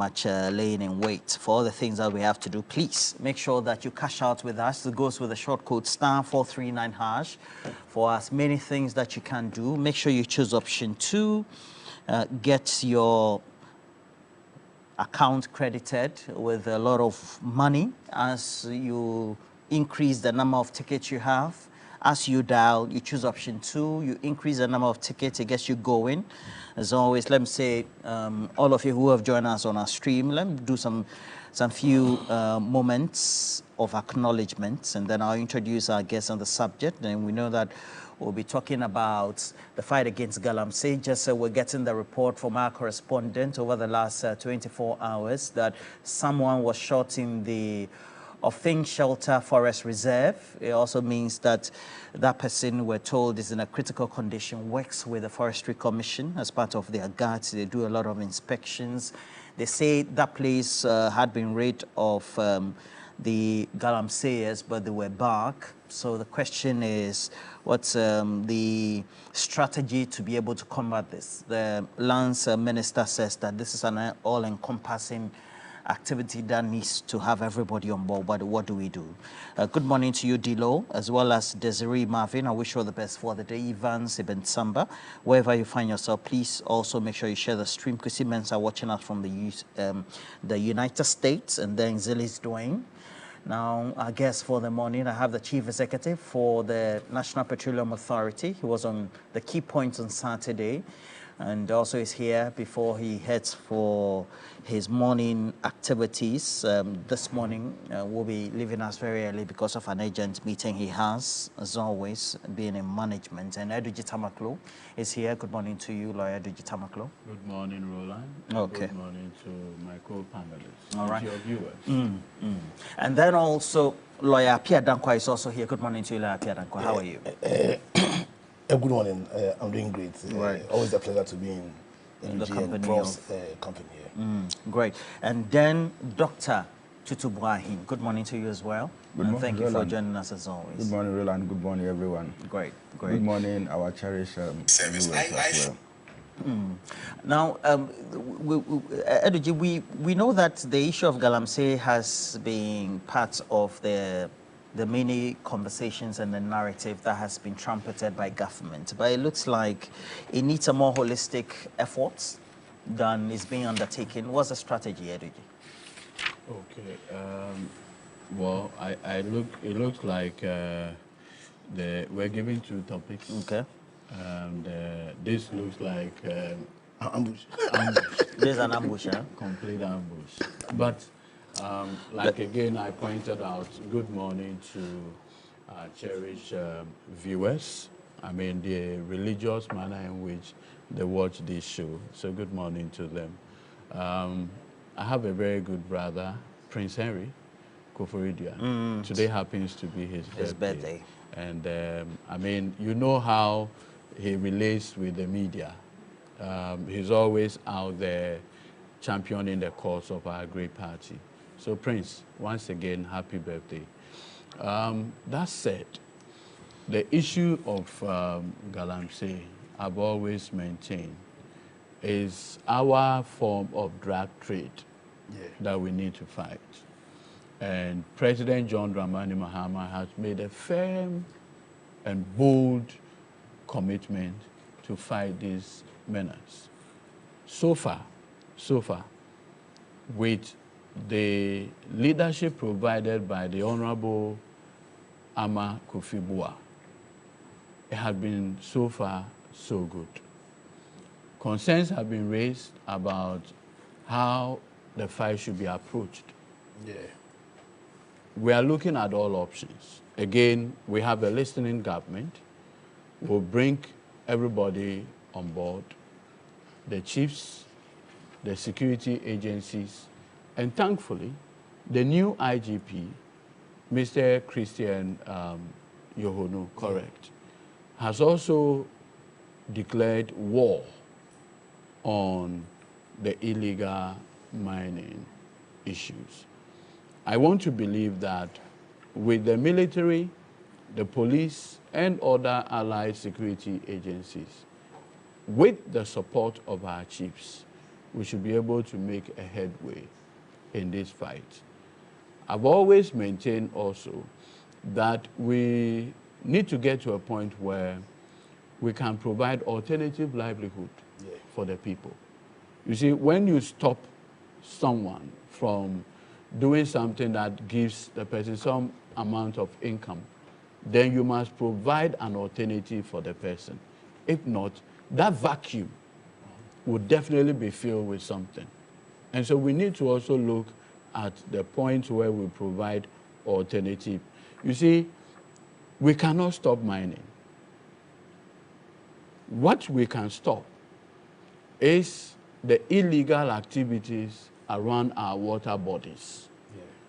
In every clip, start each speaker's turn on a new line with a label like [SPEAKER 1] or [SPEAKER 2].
[SPEAKER 1] much laying in wait for all the things that we have to do. Please make sure that you cash out with us. It goes with the short code *439# for as many things that you can do. Make sure you choose option 2. Get your account credited with a lot of money as you increase the number of tickets you have. As you dial, you choose option 2, you increase the number of tickets, it gets you going. As always, let me say, all of you who have joined us on our stream, let me do some few moments of acknowledgements, and then I'll introduce our guests on the subject. And we know that we'll be talking about the fight against Galamsey. Just we're getting the report from our correspondent over the last 24 hours that someone was shot in the Offing Shelter Forest Reserve. It also means that that person, we're told, is in a critical condition, works with the Forestry Commission as part of their guards. They do a lot of inspections. They say that place had been rid of the Galamseyers, but they were back. So the question is, what's the strategy to be able to combat this? The Lands Minister says that this is an all-encompassing activity that needs to have everybody on board, but what do we do? Good morning to you, Dilo, as well as Desiree Marvin. I wish you all the best for the day. Evans, Ibn Samba, wherever you find yourself, please also make sure you share the stream. Kusi Mensa watching us from the United States, and then Zilis Dwayne. Now, I guess for the morning, I have the Chief Executive for the National Petroleum Authority. He was on the key points on Saturday, and also is here before he heads for his morning activities. This morning, will be leaving us very early because of an urgent meeting he has, as always, being in management. And Eduji Tamaklo is here. Good morning to you, Lawyer Eduji Tamaklo.
[SPEAKER 2] Good morning, Roland.
[SPEAKER 1] Okay.
[SPEAKER 2] Good morning to my co-panelists.
[SPEAKER 1] All right.
[SPEAKER 2] And to your viewers.
[SPEAKER 1] And then also, Lawyer Pierre Dankwa is also here. Good morning to you, Lawyer Pierre Dankwa. How are you?
[SPEAKER 3] Good morning. I'm doing great.
[SPEAKER 1] Right.
[SPEAKER 3] Always a pleasure to be in
[SPEAKER 1] the company
[SPEAKER 3] company.
[SPEAKER 1] Great. And then Dr. Tutu Brahim. Good morning to you as well.
[SPEAKER 4] Good morning,
[SPEAKER 1] thank you
[SPEAKER 4] Roland.
[SPEAKER 1] for joining us as always.
[SPEAKER 4] Good morning, Roland. Good morning, everyone.
[SPEAKER 1] Great.
[SPEAKER 4] Good morning, our cherished viewers as well.
[SPEAKER 1] Now, Eduji, we know that the issue of Galamsey has been part of the many conversations and the narrative that has been trumpeted by government, but it looks like it needs a more holistic effort than is being undertaken. What's the strategy, Eduji?
[SPEAKER 2] Okay. Well, it looks like we're giving 2 topics.
[SPEAKER 1] Okay.
[SPEAKER 2] And this looks like
[SPEAKER 3] Ambush.
[SPEAKER 1] There's an ambush, huh?
[SPEAKER 2] Complete ambush. But again, I pointed out, good morning to our cherished viewers. I mean, the religious manner in which they watch this show. So good morning to them. I have a very good brother, Prince Henry Koforidia. Today happens to be his birthday. And I mean, you know how he relates with the media. He's always out there championing the cause of our great party. So Prince, once again, happy birthday. That said, the issue of Galamsey, I've always maintained, is our form of drug trade that we need to fight. And President John Dramani Mahama has made a firm and bold commitment to fight these menace. So far, with the leadership provided by the Honorable Ama Kofi Bua, it has been so far so good. Concerns have been raised about how the fight should be approached.
[SPEAKER 3] Yeah.
[SPEAKER 2] We are looking at all options. Again, we have a listening government. We'll bring everybody on board, the chiefs, the security agencies, and thankfully, the new IGP, Mr. Christian Yohonu, correct, has also declared war on the illegal mining issues. I want to believe that with the military, the police, and other allied security agencies, with the support of our chiefs, we should be able to make a headway in this fight. I've always maintained also that we need to get to a point where we can provide alternative livelihood for the people. You see, when you stop someone from doing something that gives the person some amount of income, then you must provide an alternative for the person. If not, that vacuum would definitely be filled with something. And so we need to also look at the point where we provide alternative. You see, we cannot stop mining. What we can stop is the illegal activities around our water bodies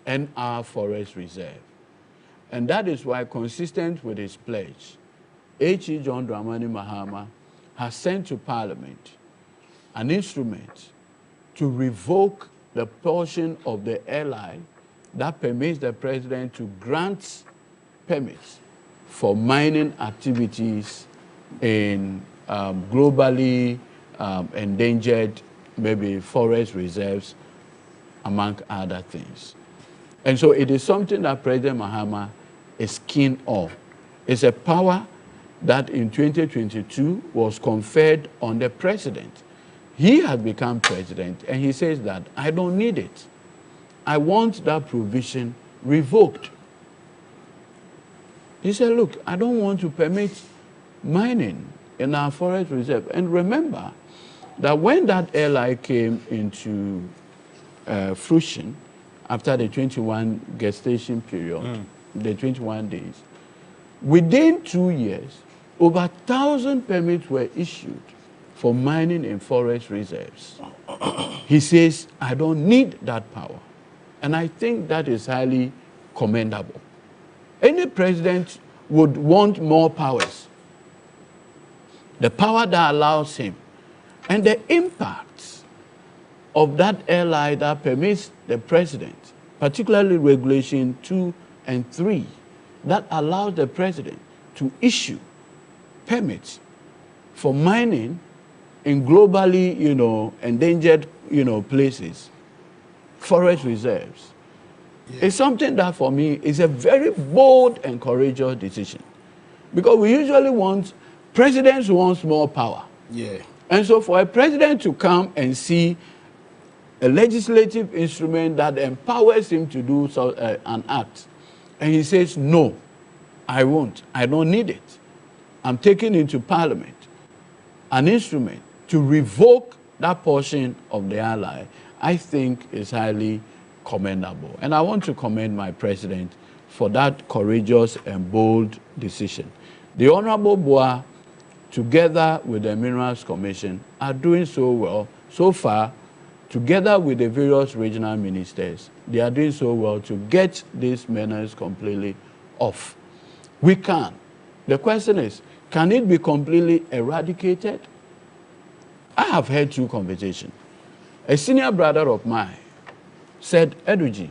[SPEAKER 2] and our forest reserve. And that is why, consistent with his pledge, H.E. John Dramani Mahama has sent to Parliament an instrument to revoke the portion of the LI that permits the president to grant permits for mining activities in globally endangered, maybe forest reserves, among other things. And so it is something that President Mahama is keen on. It's a power that in 2022 was conferred on the president. He had become president, and he says that, I don't need it. I want that provision revoked. He said, look, I don't want to permit mining in our forest reserve. And remember that when that LI came into fruition, after the 21 gestation period, the 21 days, within 2 years, over 1,000 permits were issued for mining in forest reserves. He says, I don't need that power. And I think that is highly commendable. Any president would want more powers. The power that allows him. And the impact of that LI that permits the president, particularly Regulation 2 and 3, that allows the president to issue permits for mining in globally, endangered, places, forest reserves. It's something that for me is a very bold and courageous decision. Because we usually want, presidents want more power. And so for a president to come and see a legislative instrument that empowers him to do an act, and he says, no, I won't, I don't need it. I'm taking into Parliament an instrument to revoke that portion of the ally, I think is highly commendable. And I want to commend my president for that courageous and bold decision. The Honorable Boa, together with the Minerals Commission, are doing so well. So far, together with the various regional ministers, they are doing so well to get these menace completely off. We can. The question is, can it be completely eradicated? I have had 2 conversations. A senior brother of mine said, Eduji,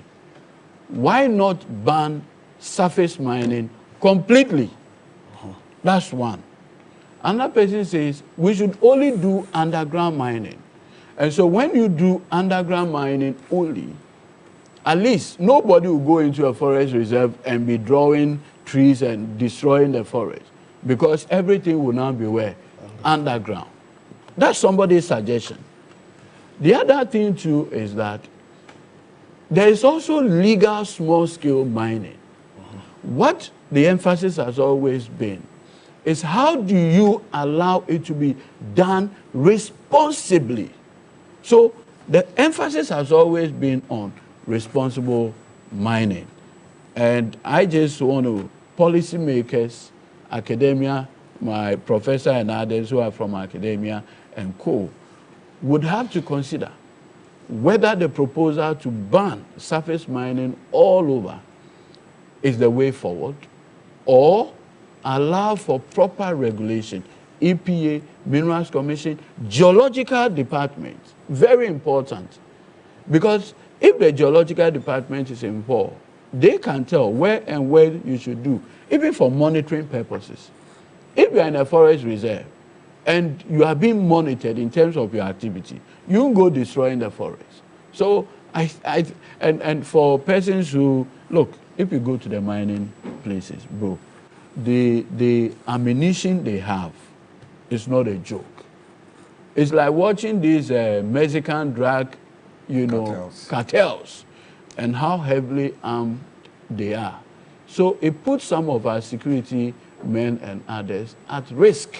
[SPEAKER 2] why not ban surface mining completely? That's one. Another person says, we should only do underground mining. And so when you do underground mining only, at least nobody will go into a forest reserve and be drawing trees and destroying the forest, because everything will now be where? Underground. That's somebody's suggestion. The other thing too is that there is also legal small-scale mining. What the emphasis has always been is, how do you allow it to be done responsibly? So the emphasis has always been on responsible mining. And I just want to, policymakers, academia, my professor and others who are from academia and co, would have to consider whether the proposal to ban surface mining all over is the way forward, or allow for proper regulation. EPA, Minerals Commission, Geological Department, very important. Because if the Geological Department is involved, they can tell where and where you should do, even for monitoring purposes. If you are in a forest reserve and you are being monitored in terms of your activity, you go destroying the forest. So and for persons who, look, if you go to the mining places, bro, the ammunition they have is not a joke. It's like watching these Mexican drug, cartels, and how heavily armed they are. So it puts some of our security men and others at risk.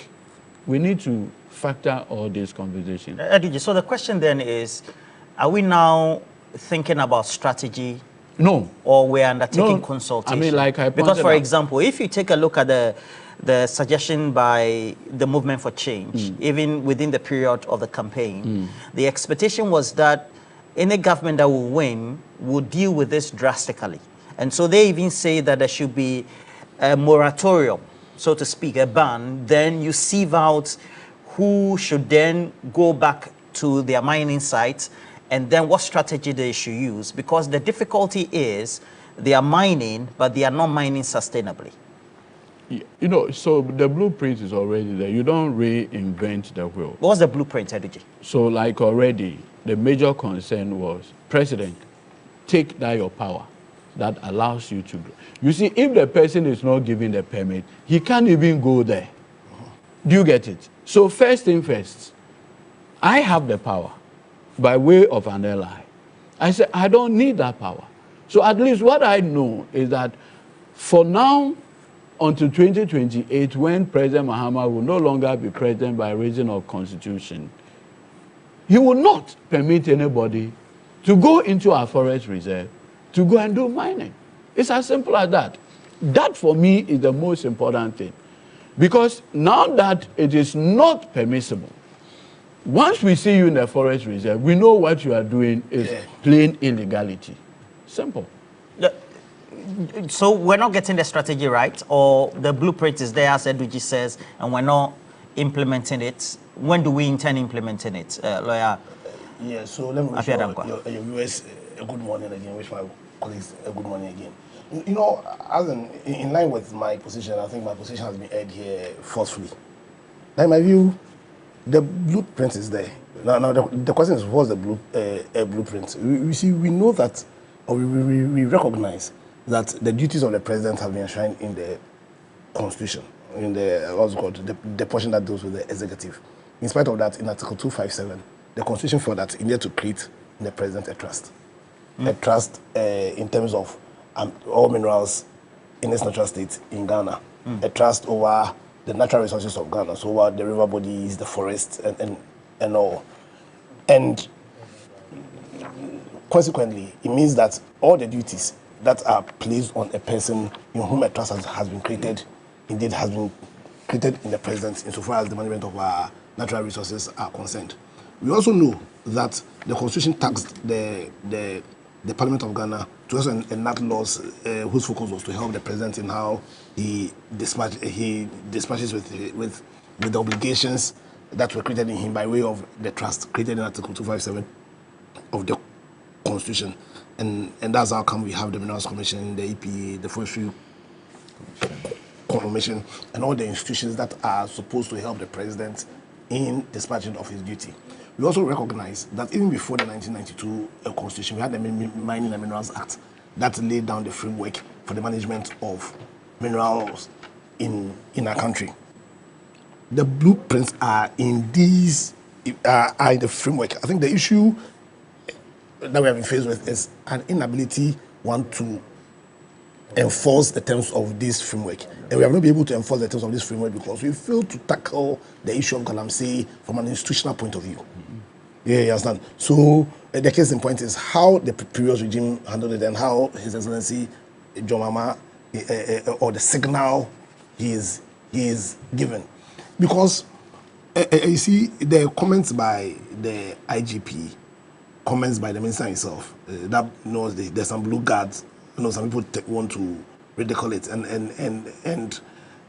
[SPEAKER 2] We need to factor all this conversation.
[SPEAKER 1] Ediji, so the question then is, are we now thinking about strategy?
[SPEAKER 2] No.
[SPEAKER 1] Or we're undertaking consultation?
[SPEAKER 2] I mean, like I pointed
[SPEAKER 1] because, for
[SPEAKER 2] out,
[SPEAKER 1] example, if you take a look at the suggestion by the Movement for Change, even within the period of the campaign, the expectation was that any government that will win will deal with this drastically. And so they even say that there should be a moratorium, so to speak, a ban. Then you sieve out who should then go back to their mining sites, and then what strategy they should use. Because the difficulty is they are mining, but they are not mining sustainably.
[SPEAKER 2] So the blueprint is already there. You don't reinvent the wheel.
[SPEAKER 1] What's the blueprint, Ediji?
[SPEAKER 2] So like already, the major concern was, President, take that your power that allows you to go. You see, if the person is not giving the permit, he can't even go there. Do you get it? So first thing first, I have the power by way of an ally. I said, I don't need that power. So at least what I know is that for now, until 2028, when President Mahama will no longer be president by reason of constitution, he will not permit anybody to go into our forest reserve to go and do mining. It's as simple as that. That for me is the most important thing. Because now that it is not permissible, once we see you in the forest reserve, we know what you are doing is plain illegality. Simple.
[SPEAKER 1] So we're not getting the strategy right, or the blueprint is there, as Edwiji says, and we're not implementing it. When do we intend implementing it, lawyer?
[SPEAKER 3] Yeah, so let me wish your viewers a good morning again, wish my colleagues a good morning again. You know, as in line with my position, I think my position has been aired here forcefully. Now, in my view, the blueprint is there. Now the question is, what's the blueprint? We see, we know that, or we recognize that the duties of the president have been enshrined in the Constitution, in the, what's it called, the portion that deals with the executive. In spite of that, in Article 257, the Constitution felt that it needed to create in the president a trust. A trust in terms of all minerals in its natural state in Ghana. A trust over the natural resources of Ghana, so over the river bodies, the forests, and all. And consequently, it means that all the duties that are placed on a person in whom a trust has been created, indeed has been created in the president, insofar as the management of our natural resources are concerned. We also know that the Constitution taxed the Parliament of Ghana to also enact laws whose focus was to help the president in how he dispatches with the obligations that were created in him by way of the trust created in Article 257 of the Constitution. And that's how come we have the Minerals Commission, the EPA, the Forestry Commission, and all the institutions that are supposed to help the president in dispatching of his duty. We also recognize that even before the 1992 Constitution, we had the Mining and Minerals Act that laid down the framework for the management of minerals in our country. The blueprints are in these, are in the framework. I think the issue that we have been faced with is an inability, to enforce the terms of this framework. And we have not been able to enforce the terms of this framework because we failed to tackle the issue of Galamsey from an institutional point of view. Yeah, you understand? So the case in point is how the previous regime handled it and how His Excellency John Mahama, or the signal he is given. Because you see the comments by the IGP, comments by the minister himself, that knows there's some blue guards. Some people want to ridicule it, and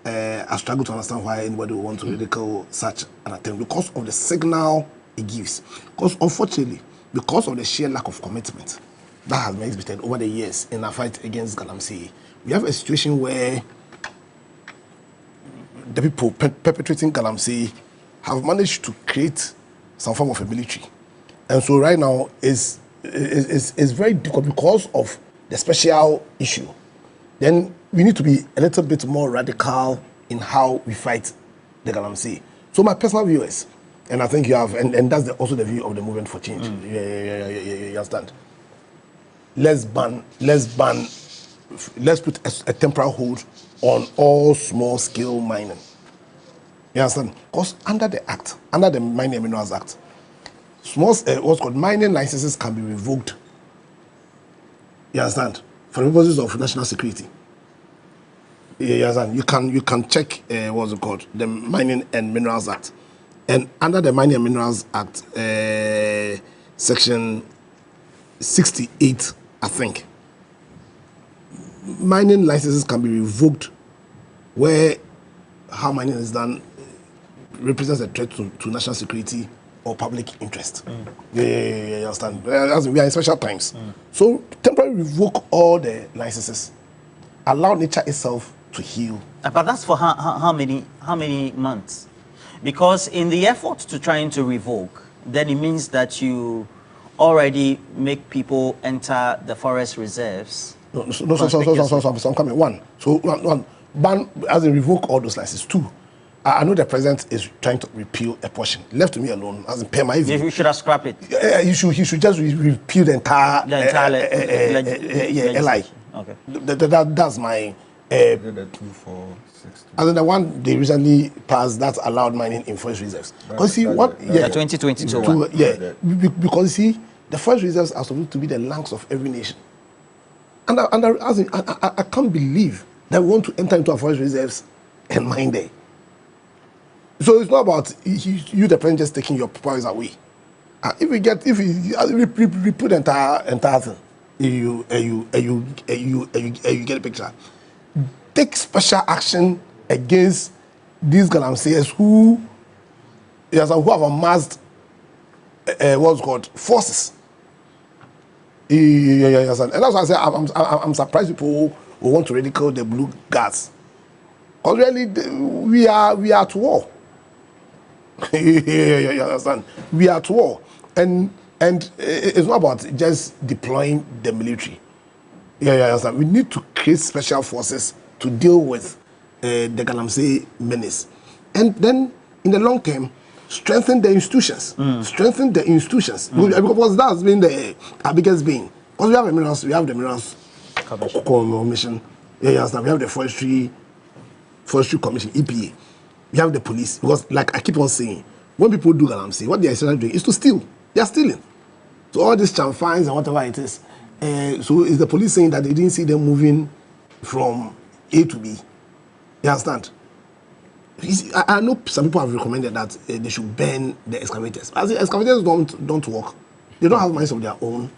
[SPEAKER 3] I struggle to understand why anybody would want to ridicule such an attempt because of the signal it gives. Because unfortunately, because of the sheer lack of commitment that has been exhibited over the years in our fight against Galamsey, we have a situation where the people perpetrating Galamsey have managed to create some form of a military. And so right now is very difficult because of the special issue. Then we need to be a little bit more radical in how we fight the Galamsey. So my personal view is, and I think you have, and that's also the view of the movement for change. You understand? Let's put a temporary hold on all small-scale mining. You understand? Because under the Act, under the Mining and Minerals Act, what's called mining licenses can be revoked. You understand? For the purposes of national security. You understand? You can check what's it called, the Mining and Minerals Act, and under the Mining and Minerals Act, section 68, I think, mining licenses can be revoked where how mining is done represents a threat to national security or public interest. You understand? We are in special times. So temporarily revoke all the licenses, allow nature itself to heal.
[SPEAKER 1] But that's for how many months? Because in the effort to trying to revoke, then it means that you already make people enter the forest reserves.
[SPEAKER 3] I'm coming. One, ban as in revoke all those licenses. Two, I know the president is trying to repeal a portion. Left to me alone, as in pay my view.
[SPEAKER 1] You should have scrapped it.
[SPEAKER 3] He should just repeal the entire LI.
[SPEAKER 1] Okay.
[SPEAKER 3] That's my.
[SPEAKER 4] The 246.
[SPEAKER 3] As in the one they recently passed that allowed mining in forest reserves. Because see what?
[SPEAKER 1] Yeah, 2022 one.
[SPEAKER 3] Yeah, because see the forest reserves are supposed to be the lungs of every nation. And I can't believe that we want to enter into our forest reserves and mine there. So it's not about you, the president, just taking your powers away. If we put the entire thing, you get a picture. Take special action against these Galamseyers who have amassed what's called forces. And that's why I say I'm surprised people who want to ridicule the blue guards. Because really, we are at war. You understand? We are at war. And it's not about just deploying the military. You understand? We need to create special forces to deal with the Galamsey menace. And then, in the long term, strengthen the institutions. Strengthen the institutions. Because that's been our biggest bane. Because we have the minerals commission. You understand? We have the forestry commission, EPA. We have the police. Because, like I keep on saying, when people do Galamsey, what they are essentially doing is to steal. They are stealing. So all these fines and whatever it is. So is the police saying that they didn't see them moving from A to B? You understand? I know some people have recommended that they should ban the excavators. As the excavators don't work. They don't have minds of their own.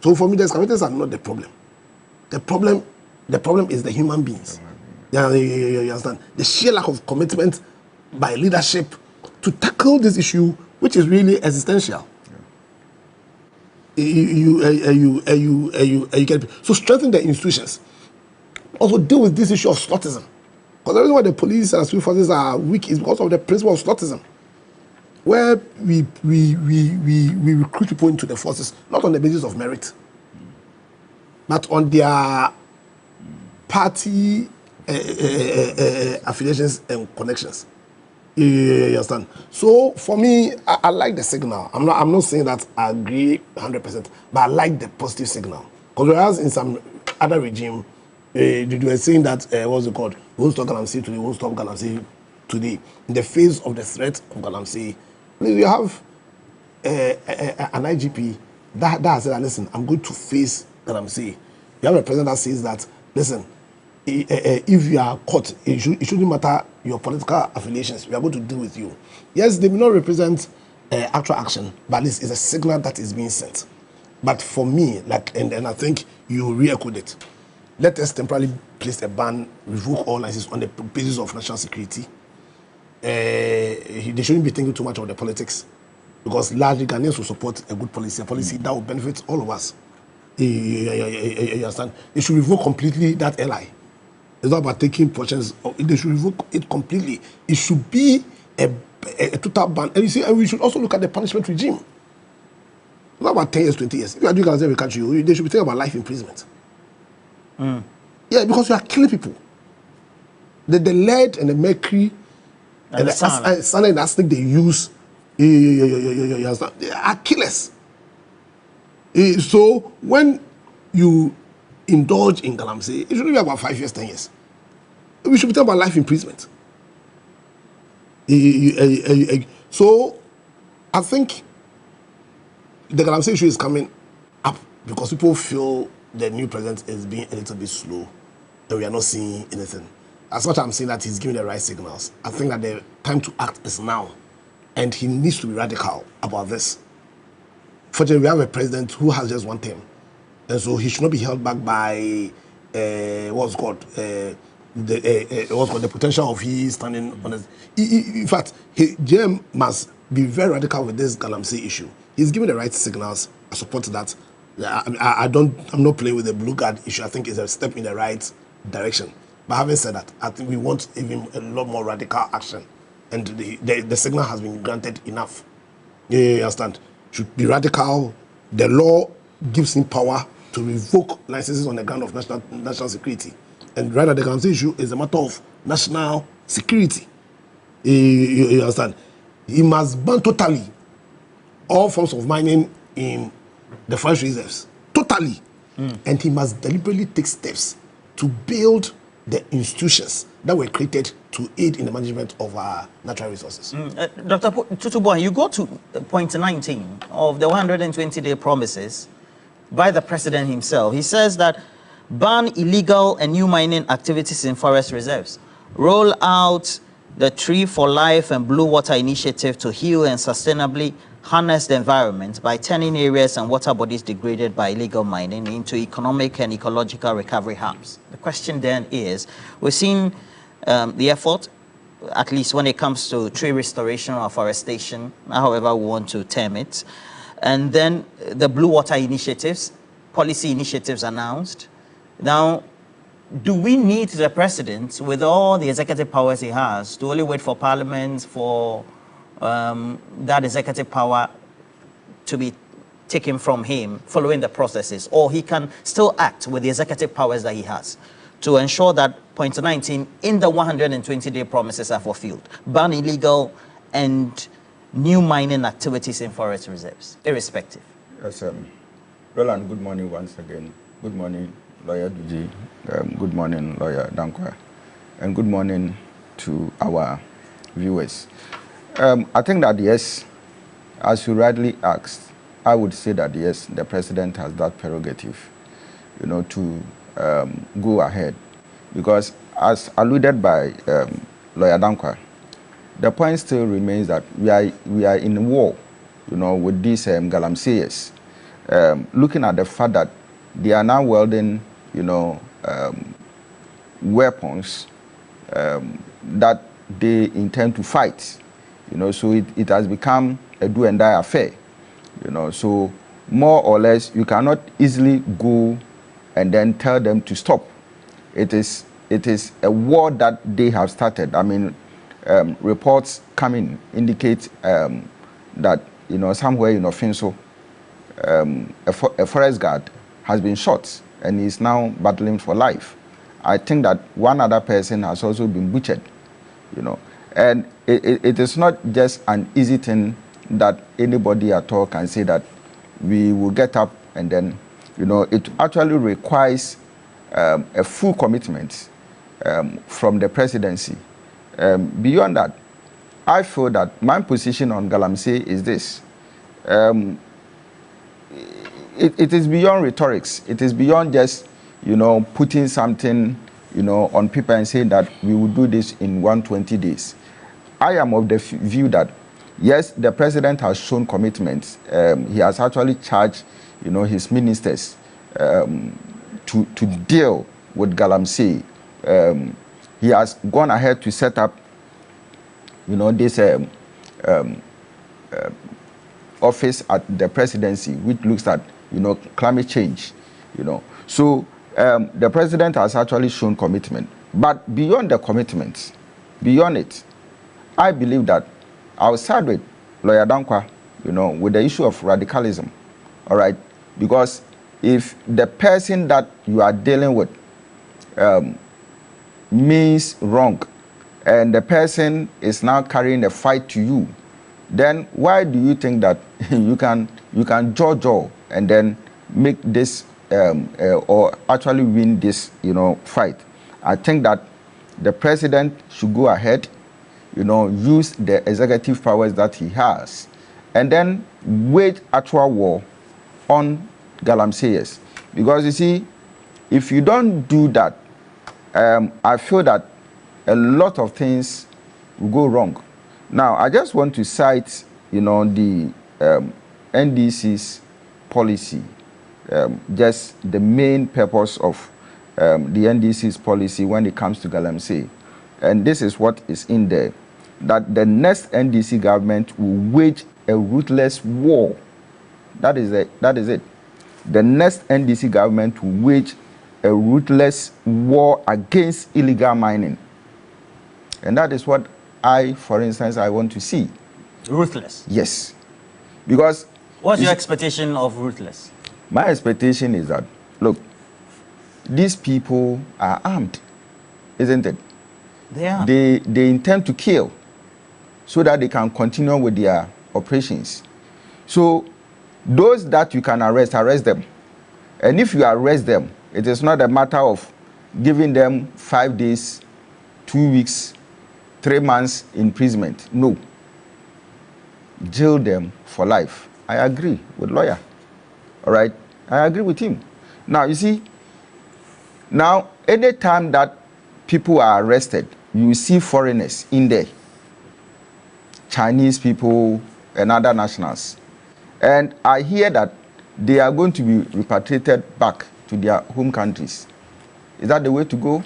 [SPEAKER 3] So for me, the excavators are not the problem. The problem is the human beings. You understand? The sheer lack of commitment by leadership to tackle this issue, which is really existential. You get so strengthen the institutions. Also deal with this issue of slaughtism. Because the reason why the police and civil forces are weak is because of the principle of slaughtism, where we recruit people into the forces not on the basis of merit, but on their party affiliations and connections. You understand? So for me, I like the signal. I'm not saying that I agree 100%, but I like the positive signal. Because whereas in some other regime, they were saying that what's it called? We won't stop Galamsey today. We won't stop Galamsey today. In the face of the threat of Galamsey, you have an IGP that has said, listen, I'm going to face Galamsey. You have a president that says that, listen, if you are caught, it shouldn't matter your political affiliations. We are going to deal with you. Yes, they may not represent actual action, but at least it's a signal that is being sent. But for me, and I think you re-echoed it, let us temporarily place a ban, revoke all licenses on the basis of national security. They shouldn't be thinking too much of the politics, because largely Ghanaians will support a good policy, a policy that will benefit all of us. You understand? They should revoke completely that LI. It's not about taking portions. They should revoke it completely. It should be a a total ban. And you see, and we should also look at the punishment regime. Not about 10 years, 20 years. If you are doing as every country, they should be thinking about life imprisonment. Yeah, because you are killing people. The lead and the mercury and the cyanide and arsenic they use, they are killers. So when you indulge in galamsey, it should be about 5 years, 10 years. We should be talking about life imprisonment. So I think the galamsey issue is coming up because people feel the new president is being a little bit slow and we are not seeing anything. As much as I'm saying that he's giving the right signals, I think that the time to act is now. And he needs to be radical about this. Fortunately, we have a president who has just one term. And so he should not be held back by the potential of he standing on his. In fact, JM must be very radical with this galamsey issue. He's giving the right signals. I support that. I'm not playing with the blue card issue. I think it's a step in the right direction. But having said that, I think we want even a lot more radical action. And the signal has been granted enough. You understand? Should be radical. The law gives him power to revoke licenses on the ground of national security. And rather, the galamsey issue is a matter of national security. You understand? He must ban totally all forms of mining in the forest reserves. Totally. And he must deliberately take steps to build the institutions that were created to aid in the management of our natural resources.
[SPEAKER 1] Dr. Tutuboy, you go to point 19 of the 120-day promises by the president himself. He says that ban illegal and new mining activities in forest reserves, roll out the Tree for Life and Blue Water Initiative to heal and sustainably harness the environment by turning areas and water bodies degraded by illegal mining into economic and ecological recovery hubs. The question then is, we've seen the effort, at least when it comes to tree restoration or forestation, however we want to term it, and then the Blue Water initiatives, policy initiatives announced. Now, do we need the president, with all the executive powers he has, to only wait for Parliament for that executive power to be taken from him following the processes, or he can still act with the executive powers that he has to ensure that point 19 in the 120-day promises are fulfilled? Ban illegal and new mining activities in forest reserves, irrespective.
[SPEAKER 4] Yes, Roland, good morning once again. Good morning, Lawyer Duji. Good morning, Lawyer Dankwa. And good morning to our viewers. I think that yes, as you rightly asked, I would say that yes, the president has that prerogative, to go ahead. Because as alluded by Lawyer Dankwa, the point still remains that we are in war, with these galamseyers. Looking at the fact that they are now wielding, weapons that they intend to fight. So it has become a do and die affair. So more or less, you cannot easily go and then tell them to stop. It is a war that they have started. I mean, reports coming indicate that somewhere in Ofinso, a forest guard has been shot and is now battling for life. I think that one other person has also been butchered. And it is not just an easy thing that anybody at all can say that we will get up and then, it actually requires a full commitment from the presidency. Beyond that, I feel that my position on galamsey is this. It is beyond rhetorics. It is beyond just, putting something, on paper and saying that we will do this in 120 days. I am of the view that, yes, the president has shown commitment. He has actually charged, his ministers to deal with galamsey. He has gone ahead to set up, this office at the presidency, which looks at, climate change, So the president has actually shown commitment. But beyond the commitment, beyond it, I believe that I'll start with Lawyer Dankwa, with the issue of radicalism, all right? Because if the person that you are dealing with means wrong, and the person is now carrying a fight to you, then why do you think that you can jaw and then make this or actually win this fight? I think that the president should go ahead, use the executive powers that he has, and then wage actual war on galamseyers. Because you see, if you don't do that, I feel that a lot of things will go wrong. Now, I just want to cite, the NDC's policy, just the main purpose of the NDC's policy when it comes to galamsey. And this is what is in there, that the next NDC government will wage a ruthless war. That is it. The next NDC government will wage a ruthless war against illegal mining. And that is what for instance, I want to see.
[SPEAKER 1] Ruthless?
[SPEAKER 4] Yes. Because...
[SPEAKER 1] What's your expectation of ruthless?
[SPEAKER 4] My expectation is that, look, these people are armed, isn't it?
[SPEAKER 1] They are.
[SPEAKER 4] They intend to kill so that they can continue with their operations. So those that you can arrest them. And if you arrest them, it is not a matter of giving them 5 days, 2 weeks, 3 months imprisonment. No. Jail them for life. I agree with lawyer. All right? I agree with him. Now, you see, now, any time that people are arrested, you see foreigners in there. Chinese people and other nationals. And I hear that they are going to be repatriated back to their home countries. Is that the way to go?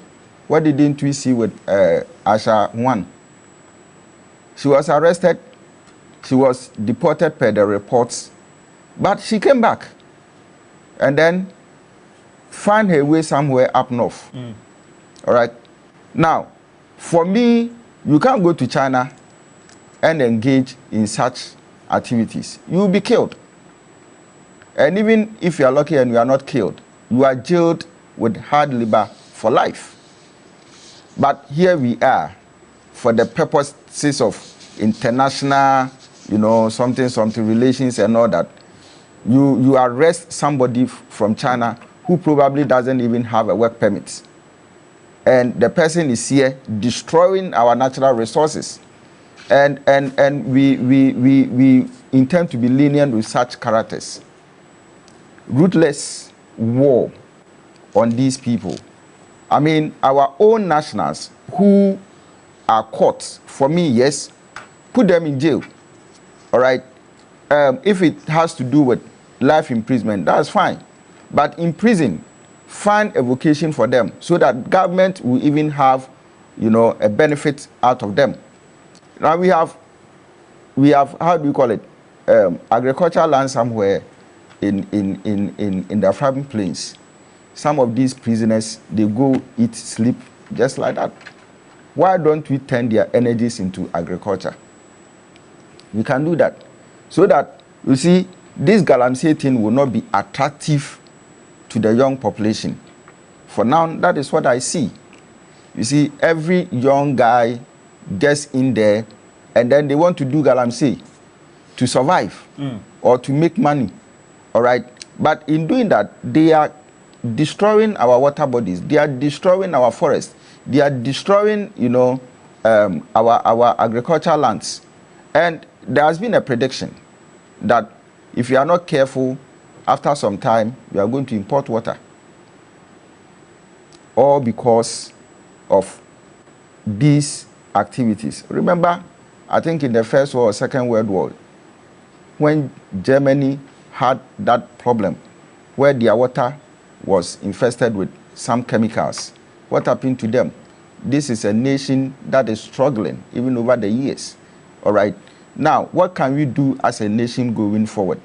[SPEAKER 4] What didn't we see with Asha One? She was arrested. She was deported per the reports. But she came back. And then found her way somewhere up north. All right? Now, for me, you can't go to China and engage in such activities. You will be killed. And even if you are lucky and you are not killed, you are jailed with hard labor for life. But here we are, for the purposes of international, something relations and all that. You arrest somebody from China who probably doesn't even have a work permit. And the person is here destroying our natural resources. And we intend to be lenient with such characters. Ruthless war on these people. I mean, our own nationals who are caught, for me, yes, put them in jail. All right? If it has to do with life imprisonment, that's fine. But in prison, find a vocation for them so that government will even have, a benefit out of them. Now we have, how do you call it, agricultural land somewhere in the African plains. Some of these prisoners, they go eat, sleep, just like that. Why don't we turn their energies into agriculture? We can do that. So that, you see, this galamsey thing will not be attractive to the young population. For now, that is what I see. You see, every young guy gets in there and then they want to do galamsey to survive or to make money. All right? But in doing that, they are destroying our water bodies. They are destroying our forests. They are destroying, our agricultural lands. And there has been a prediction that if you are not careful, after some time, you are going to import water. All because of these activities. Remember, I think in the First World or Second World War, when Germany had that problem, where their water was infested with some chemicals, what happened to them? This is a nation that is struggling even over the years. All right. Now, what can we do as a nation going forward?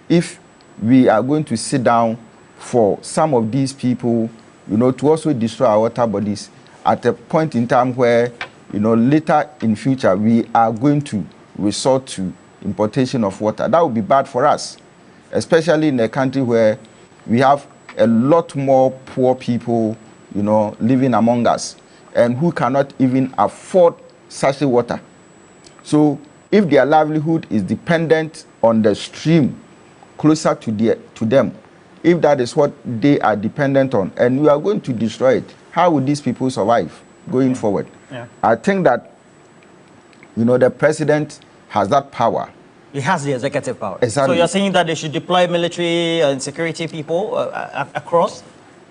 [SPEAKER 4] If we are going to sit down for some of these people, to also destroy our water bodies at a point in time where, later in future, we are going to resort to importation of water. That would be bad for us, especially in a country where we have a lot more poor people, living among us, and who cannot even afford sachet water. So if their livelihood is dependent on the stream closer to them, if that is what they are dependent on, and we are going to destroy it, how will these people survive going forward?
[SPEAKER 1] Yeah.
[SPEAKER 4] I think that, the president has that power.
[SPEAKER 1] He has the executive power.
[SPEAKER 4] Exactly.
[SPEAKER 1] So you're saying that they should deploy military and security people across?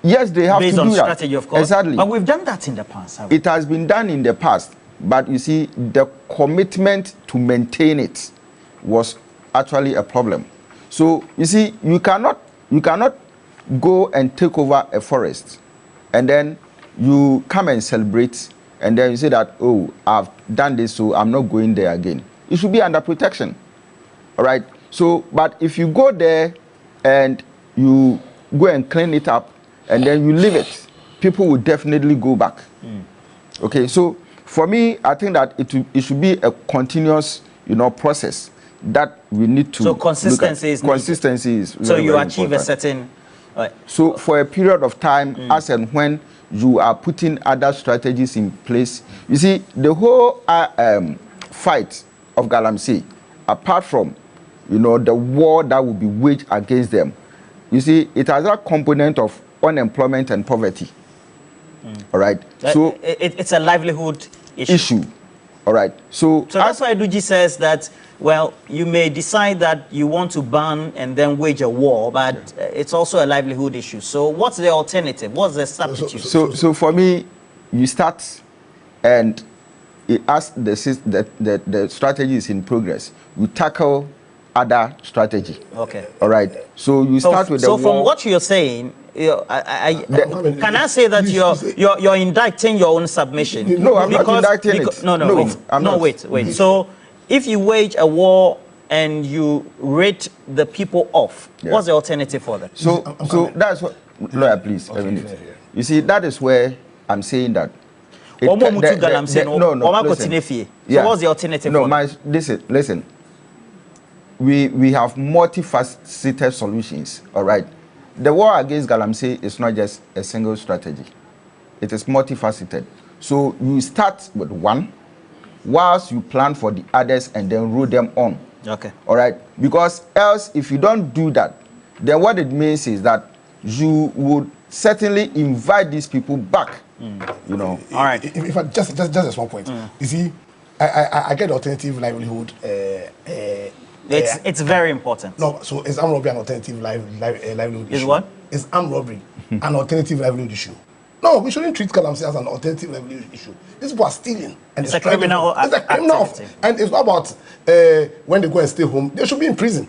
[SPEAKER 4] Yes, they have to do that.
[SPEAKER 1] Based on strategy, of course.
[SPEAKER 4] Exactly.
[SPEAKER 1] But we've done that in the past, haven't we?
[SPEAKER 4] It has been done in the past, but you see, the commitment to maintain it was actually a problem. So you see, you cannot go and take over a forest, and then you come and celebrate, and then you say that, oh, I've done this, so I'm not going there again. It should be under protection. All right. So, but if you go there and you go and clean it up and then you leave it, people will definitely go back. Okay. So for me, I think that it should be a continuous, process that we need to.
[SPEAKER 1] So consistency is needed.
[SPEAKER 4] Consistency is.
[SPEAKER 1] So
[SPEAKER 4] very,
[SPEAKER 1] you
[SPEAKER 4] very
[SPEAKER 1] achieve
[SPEAKER 4] important.
[SPEAKER 1] a certain.
[SPEAKER 4] So for a period of time, as and when you are putting other strategies in place, you see the whole fight of Galamsey, apart from the war that will be waged against them, you see it has a component of unemployment and poverty. All right. So
[SPEAKER 1] it's a livelihood issue.
[SPEAKER 4] All right. So
[SPEAKER 1] that's why Duji says that, well, you may decide that you want to ban and then wage a war, but it's also a livelihood issue. So what's the alternative? What's the substitute?
[SPEAKER 4] So for me, you start, and as the strategy is in progress, you tackle other strategy.
[SPEAKER 1] Okay.
[SPEAKER 4] All right. So you start with the war.
[SPEAKER 1] So from what you're saying, can I say that you're indicting your own submission?
[SPEAKER 4] No, I'm not indicting it.
[SPEAKER 1] No, wait. So if you wage a war and you rate the people off, what's the alternative for that?
[SPEAKER 4] So that's what, lawyer, please, a minute. You see, that is where I'm saying that.
[SPEAKER 1] So what's the alternative?
[SPEAKER 4] Listen. We have multifaceted solutions. All right. The war against Galamsey is not just a single strategy. It is multifaceted. So you start with one, whilst you plan for the others and then roll them on.
[SPEAKER 1] Okay.
[SPEAKER 4] All right. Because else, if you don't do that, then what it means is that you would certainly invite these people back. All
[SPEAKER 3] right. If I just at one point, you see, I get alternative livelihood.
[SPEAKER 1] It's very important.
[SPEAKER 3] No, so is armed robbery an alternative livelihood issue?
[SPEAKER 1] Is what?
[SPEAKER 3] Is armed robbery an alternative livelihood issue? No, we shouldn't treat Galamsey as an alternative livelihood issue. These people are stealing. And
[SPEAKER 1] it's a criminal activity.
[SPEAKER 3] And it's not about when they go and stay home. They should be in prison.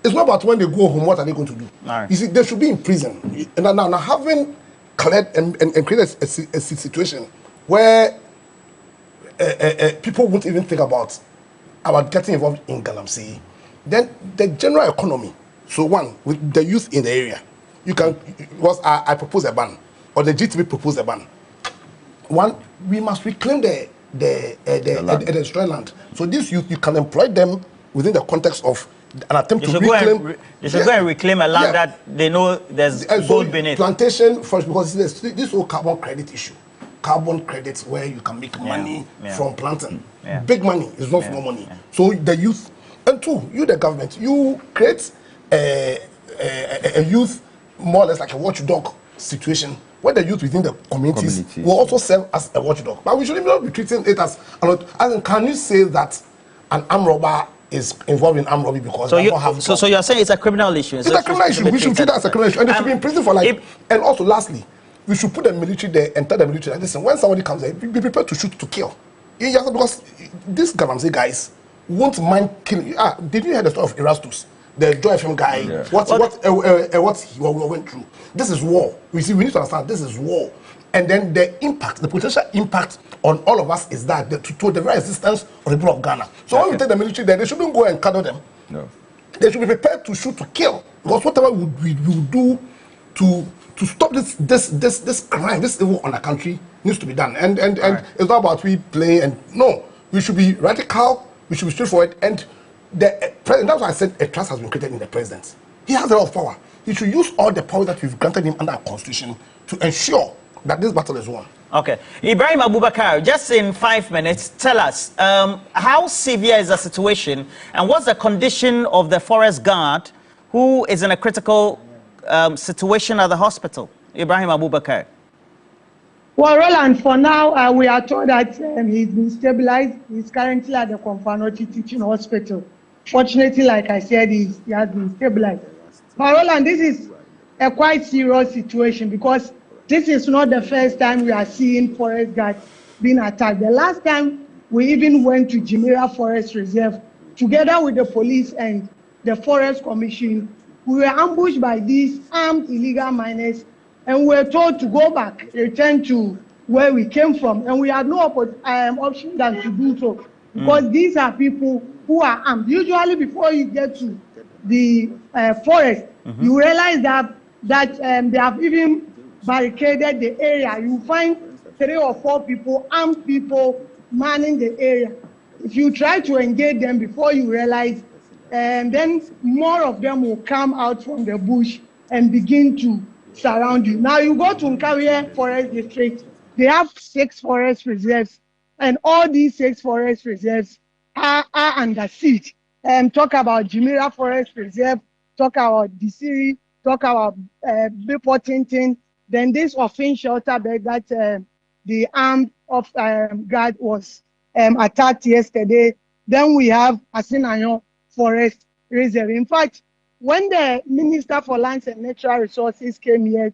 [SPEAKER 3] It's not about when they go home, what are they going to do?
[SPEAKER 1] Right.
[SPEAKER 3] You see, they should be in prison. And now having cleared and created a situation where people won't even think about getting involved in Galamsey, then the general economy. So one, with the youth in the area, you can, I propose a ban, or the GTB proposed a ban. One, we must reclaim the destroyed land. So this youth, you can employ them within the context of an attempt to reclaim.
[SPEAKER 1] They should go and reclaim a land that they know there's gold beneath.
[SPEAKER 3] Plantation first, because this whole carbon credit issue. Carbon credits where you can make money from planting. Big money is not small money. So the youth, and two, you the government, you create a youth more or less like a watchdog situation where the youth within the communities will also serve as a watchdog. But we shouldn't not be treating it as can you say that an armed robber is involved in armed robbery because they don't have
[SPEAKER 1] so you're saying it's a criminal issue?
[SPEAKER 3] It's a criminal issue. We should treat that as a criminal issue, and they should be in prison for life. And also, lastly, we should put the military there and tell the military that, listen, when somebody comes there, be prepared to shoot to kill. Because these Galamsey guys won't mind killing. Did you hear the story of Erastus, the Joy FM guy? What he went through? This is war. We need to understand this is war. And then the potential impact on all of us is that to the very existence of the people of Ghana. So when we take the military there, they shouldn't go and cuddle them. No. They should be prepared to shoot to kill. Because whatever we will do to stop this crime, this evil on the country needs to be done. And it's not about we play and no. We should be radical. We should be straightforward. And the president, that's why I said a trust has been created in the president. He has a lot of power. He should use all the power that we've granted him under our constitution to ensure that this battle is won.
[SPEAKER 1] Okay. Ibrahim Abubakar, just in 5 minutes, tell us, how severe is the situation and what's the condition of the forest guard who is in a critical situation at the hospital? Ibrahim Abubakar.
[SPEAKER 5] Well, Roland, for now, we are told that he's been stabilized. He's currently at the Konfanochi Teaching Hospital. Fortunately, like I said, he has been stabilized. But Roland, this is a quite serious situation because this is not the first time we are seeing forest guards being attacked. The last time we even went to Jimira Forest Reserve, together with the police and the Forest Commission, we were ambushed by these armed illegal miners and we were told to go back, return to where we came from. And we had no option than to do so because these are people who are armed. Usually before you get to the forest, you realize that they have even barricaded the area. You find 3 or 4 people, armed people, manning the area. If you try to engage them before you realize, then more of them will come out from the bush and begin to surround you. Now you go to Nkawie Forest District, they have 6 forest reserves, and all these 6 forest reserves are under siege. Talk about Jimira Forest Reserve, talk about Disiri, talk about Bipo Tintin. Then this offense shelter bed that the armed guard was attacked yesterday. Then we have Asinayo Forest Reserve. In fact, when the Minister for Lands and Natural Resources came here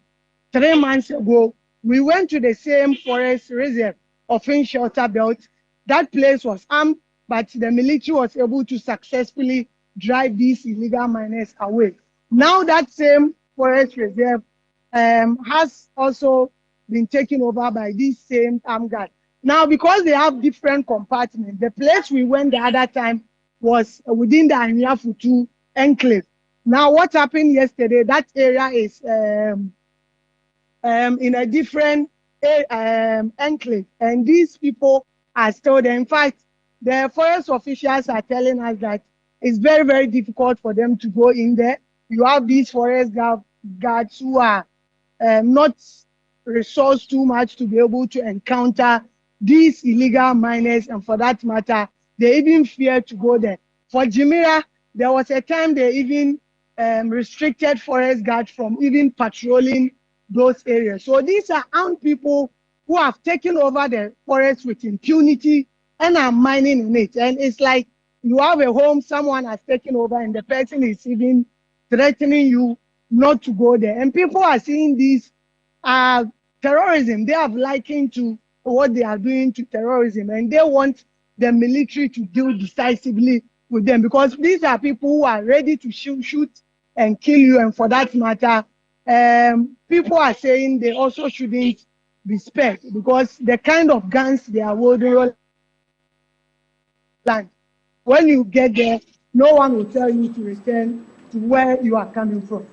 [SPEAKER 5] 3 months ago, we went to the same forest reserve, offense shelter belt. That place was armed, but the military was able to successfully drive these illegal miners away. Now that same forest reserve has also been taken over by these same armed guards. Now, because they have different compartments, the place we went the other time was within the Anyafutu enclave. Now, what happened yesterday, that area is in a different enclave, and these people are still there. In fact, the forest officials are telling us that it's very, very difficult for them to go in there. You have these forest guards who are not resourced too much to be able to encounter these illegal miners, and for that matter, they even fear to go there. For Jimira, there was a time they even restricted forest guards from even patrolling those areas. So these are armed people who have taken over the forest with impunity and are mining in it. And it's like you have a home, someone has taken over, and the person is even threatening you not to go there. And people are seeing this terrorism. They have likened to what they are doing to terrorism, and they want the military to deal decisively with them because these are people who are ready to shoot and kill you. And for that matter, people are saying they also shouldn't be spared because the kind of guns they are holding, when you get there, no one will tell you to return to where you are coming from.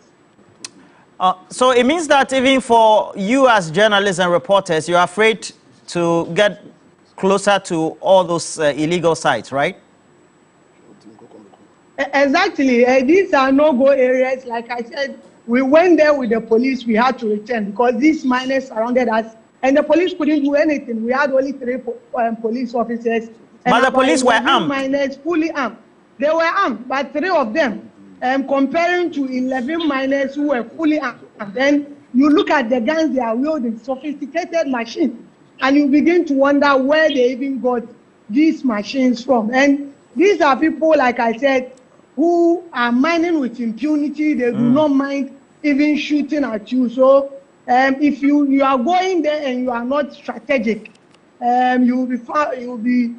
[SPEAKER 1] So it means that even for you as journalists and reporters, you're afraid to get closer to all those illegal sites, right?
[SPEAKER 5] Exactly. These are no-go areas. Like I said, we went there with the police. We had to return because these miners surrounded us, and the police couldn't do anything. We had only 3 police officers.
[SPEAKER 1] But the police were armed.
[SPEAKER 5] Miners fully armed. They were armed, but 3 of them. Comparing to 11 miners who were fully armed. Then you look at the guns they are wielding, sophisticated machines, and you begin to wonder where they even got these machines from. And these are people, like I said, who are mining with impunity. They do not mind even shooting at you. So if you are going there and you are not strategic, you will be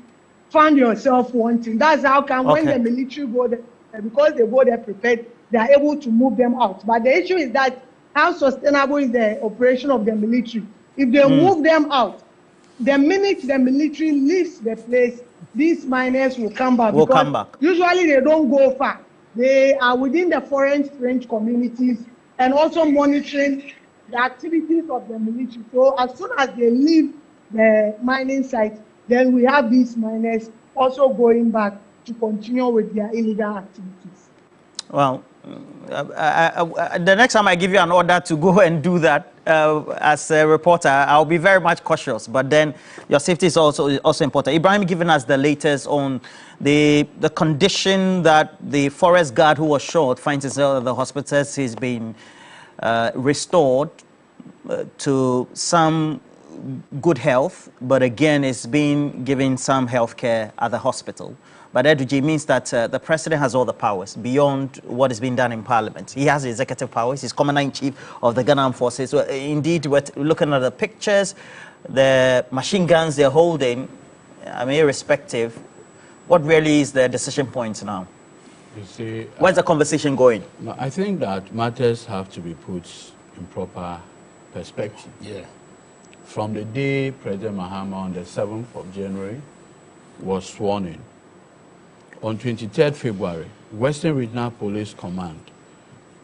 [SPEAKER 5] found yourself wanting. That's how come when the military go there, because they go there prepared, they are able to move them out. But the issue is that how sustainable is the operation of the military? If they move them out, the minute the military leaves the place, these miners will come back. Usually they don't go far. They are within the forest range communities and also monitoring the activities of the military. So as soon as they leave the mining site, then we have these miners also going back to continue with their illegal activities.
[SPEAKER 1] Well, the next time I give you an order to go and do that as a reporter, I'll be very much cautious. But then your safety is also important. Ibrahim giving us the latest on the condition that the forest guard who was shot finds himself at the hospital. He's been restored to some good health, but again, it's been given some health care at the hospital. But Eduji means that the president has all the powers beyond what is being done in parliament. He has executive powers. He's commander-in-chief of the Ghana Armed Forces. So indeed, we're looking at the pictures, the machine guns they're holding. I mean, irrespective, what really is the decision point now?
[SPEAKER 2] You see,
[SPEAKER 1] where's the conversation going?
[SPEAKER 2] No, I think that matters have to be put in proper perspective.
[SPEAKER 3] Yeah.
[SPEAKER 2] From the day President Mahama on the 7th of January was sworn in, on 23rd February, Western Regional Police Command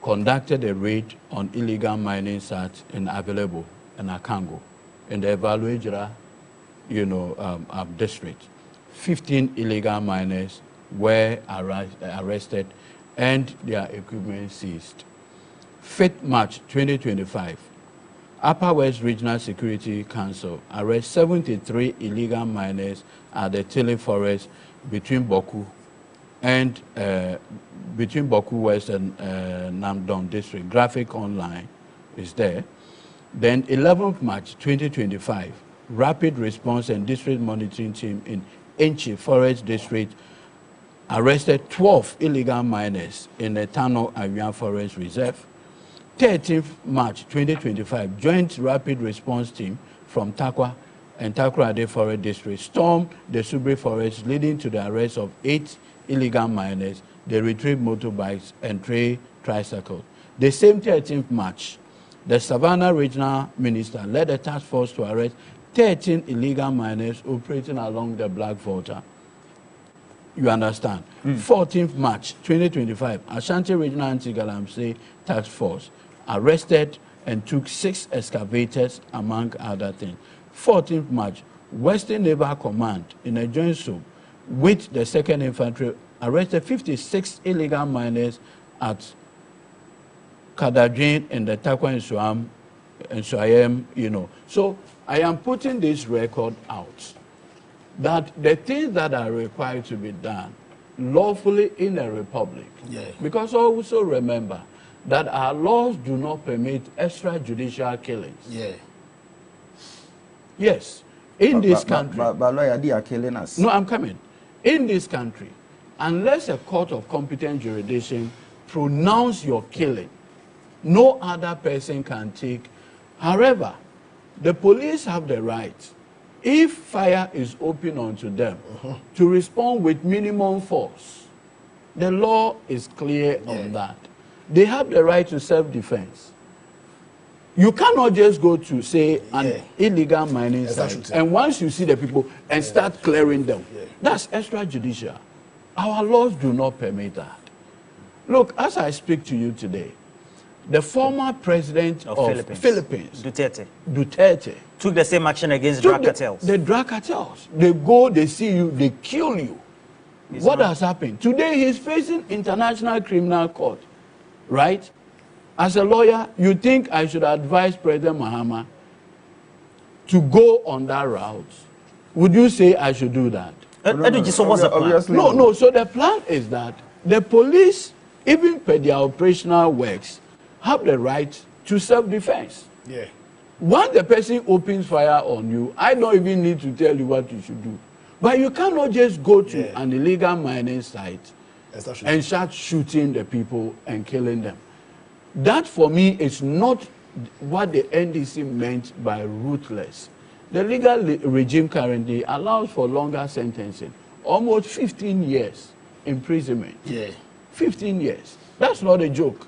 [SPEAKER 2] conducted a raid on illegal mining sites in Available and Akango in the Evaluejira, district. 15 illegal miners were arrested and their equipment seized. 5th March 2025, Upper West Regional Security Council arrests 73 illegal miners at the Tilly Forest between Boku West and Namdong District. Graphic online is there. Then 11th March 2025, Rapid Response and District Monitoring Team in Enchi Forest District arrested 12 illegal miners in the Tano Avian Forest Reserve. 13th March 2025, Joint Rapid Response Team from Takwa and Takoradi Forest District stormed the Subri Forest, leading to the arrest of 8 illegal miners. They retrieved motorbikes and 3 tricycles. The same 13th March, the Savannah Regional Minister led a task force to arrest 13 illegal miners operating along the Black Volta. You understand? 14th March 2025, Ashanti Regional Anti-Galamsey Task Force arrested and took 6 excavators, among other things. 14th March, Western Naval Command, in a joint soup with the 2nd Infantry, arrested 56 illegal miners at Kadajin in the Takwa and Suayem, So I am putting this record out, that the things that are required to be done lawfully in a republic.
[SPEAKER 3] Yeah.
[SPEAKER 2] Because also remember that our laws do not permit extrajudicial killings.
[SPEAKER 3] Yeah.
[SPEAKER 2] Yes. In this country.
[SPEAKER 4] But lawyer, they are killing us.
[SPEAKER 2] No, I'm coming. In this country, unless a court of competent jurisdiction pronounce your killing, no other person can take. However, the police have the right, if fire is open onto them, to respond with minimum force. The law is clear on that. They have the right to self-defense. You cannot just go to, say, an illegal mining site, and once you see the people and start clearing them. That's extrajudicial. Our laws do not permit that. Look, as I speak to you today, the former president of Philippines, Duterte,
[SPEAKER 1] took the same action against drug cartels.
[SPEAKER 2] The drug cartels. They go, they see you, they kill you. What has happened? Today he's facing International Criminal Court, right? As a lawyer, you think I should advise President Mahama to go on that route? Would you say I should do that?
[SPEAKER 1] So what's the plan?
[SPEAKER 2] No, so the plan is that the police, even per their operational works, have the right to self-defense.
[SPEAKER 3] Yeah.
[SPEAKER 2] Once the person opens fire on you, I don't even need to tell you what you should do. But you cannot just go to an illegal mining site and start shooting the people and killing them. That, for me, is not what the NDC meant by ruthless. The legal regime currently allows for longer sentencing, almost 15 years imprisonment.
[SPEAKER 3] Yeah.
[SPEAKER 2] 15 years. That's not a joke.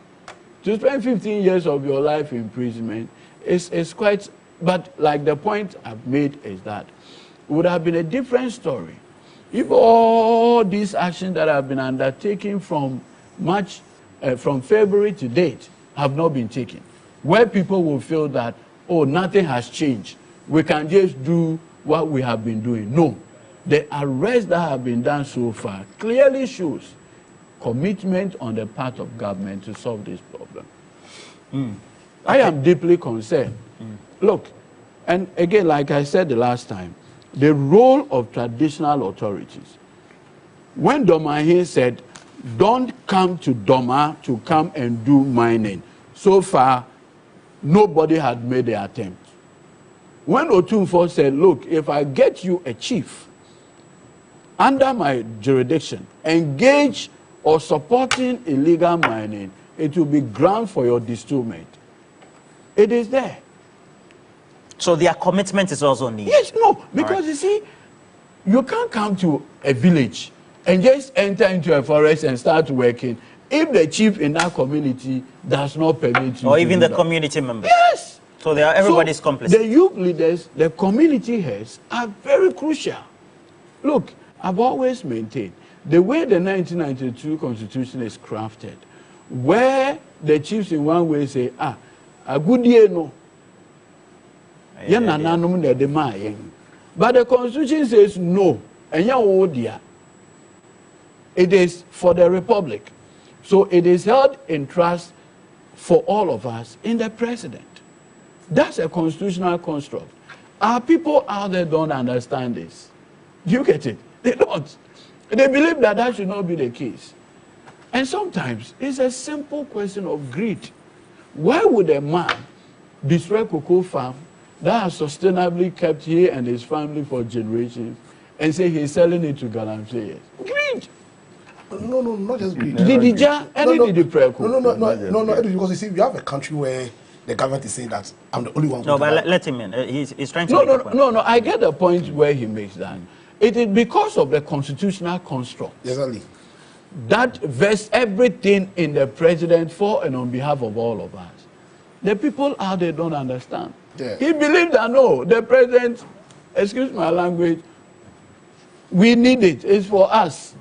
[SPEAKER 2] To spend 15 years of your life in imprisonment is quite, but like the point I've made is that it would have been a different story if all these actions that have been undertaken from February to date have not been taken, where people will feel that, oh, nothing has changed. We can just do what we have been doing. No. the arrests that have been done so far clearly shows commitment on the part of government to solve this problem. I am deeply concerned. Look, and again, like I said the last time, the role of traditional authorities. When Domahin said, don't come to Doma to come and do mining, so far, nobody had made the attempt. When Otunfo said, look, if I get you a chief under my jurisdiction, engage or supporting illegal mining, it will be ground for your disturbment. It is there.
[SPEAKER 1] So their commitment is also needed.
[SPEAKER 2] Yes, no, because you see, you can't come to a village and just enter into a forest and start working if the chief in that community does not permit you.
[SPEAKER 1] Or even the community members.
[SPEAKER 2] Yes.
[SPEAKER 1] So they are everybody's complicit.
[SPEAKER 2] The youth leaders, the community heads are very crucial. Look, I've always maintained the way the 1992 Constitution is crafted, where the chiefs in one way say, a good year no. But the Constitution says no. And it is for the Republic. So it is held in trust for all of us in the president. That's a constitutional construct. Our people out there don't understand this. Do you get it? They don't. They believe that that should not be the case. And sometimes it's a simple question of greed. Why would a man destroy cocoa farm that has sustainably kept he and his family for generations and say he's selling it to Galamsey? Greed.
[SPEAKER 3] No, not just greed.
[SPEAKER 2] No,
[SPEAKER 3] because you see, we have a country where the government is saying that I'm the only one.
[SPEAKER 1] No, but let him in. He's trying to.
[SPEAKER 2] No. I get the point where he makes that. It is because of the constitutional construct.
[SPEAKER 3] Exactly.
[SPEAKER 2] That vests everything in the president for and on behalf of all of us. The people out there don't understand.
[SPEAKER 3] Yeah.
[SPEAKER 2] He believes that no, the president, excuse my language, we need it. It's for us.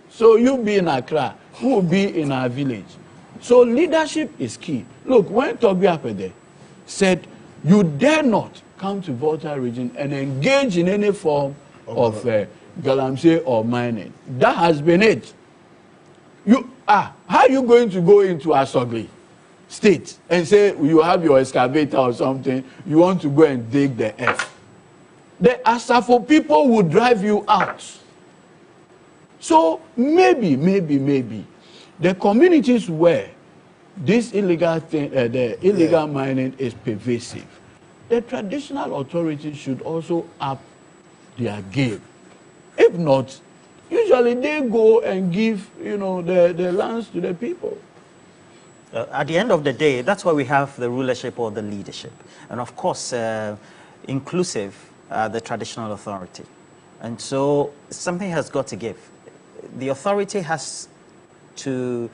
[SPEAKER 2] So you be in Accra, who will be in our village. So leadership is key. Look, when Toby Apede said, you dare not come to Volta region and engage in any form of galamsey or mining. That has been it. How are you going to go into Asogli state and say you have your excavator or something, you want to go and dig the earth? The Asafo people will drive you out. So maybe the communities where this illegal thing, the illegal mining is pervasive, the traditional authorities should also up their game. If not, usually they go and give, the lands to the people.
[SPEAKER 1] At the end of the day, that's why we have the rulership or the leadership. And of course, inclusive, the traditional authority. And so something has got to give. The authority has to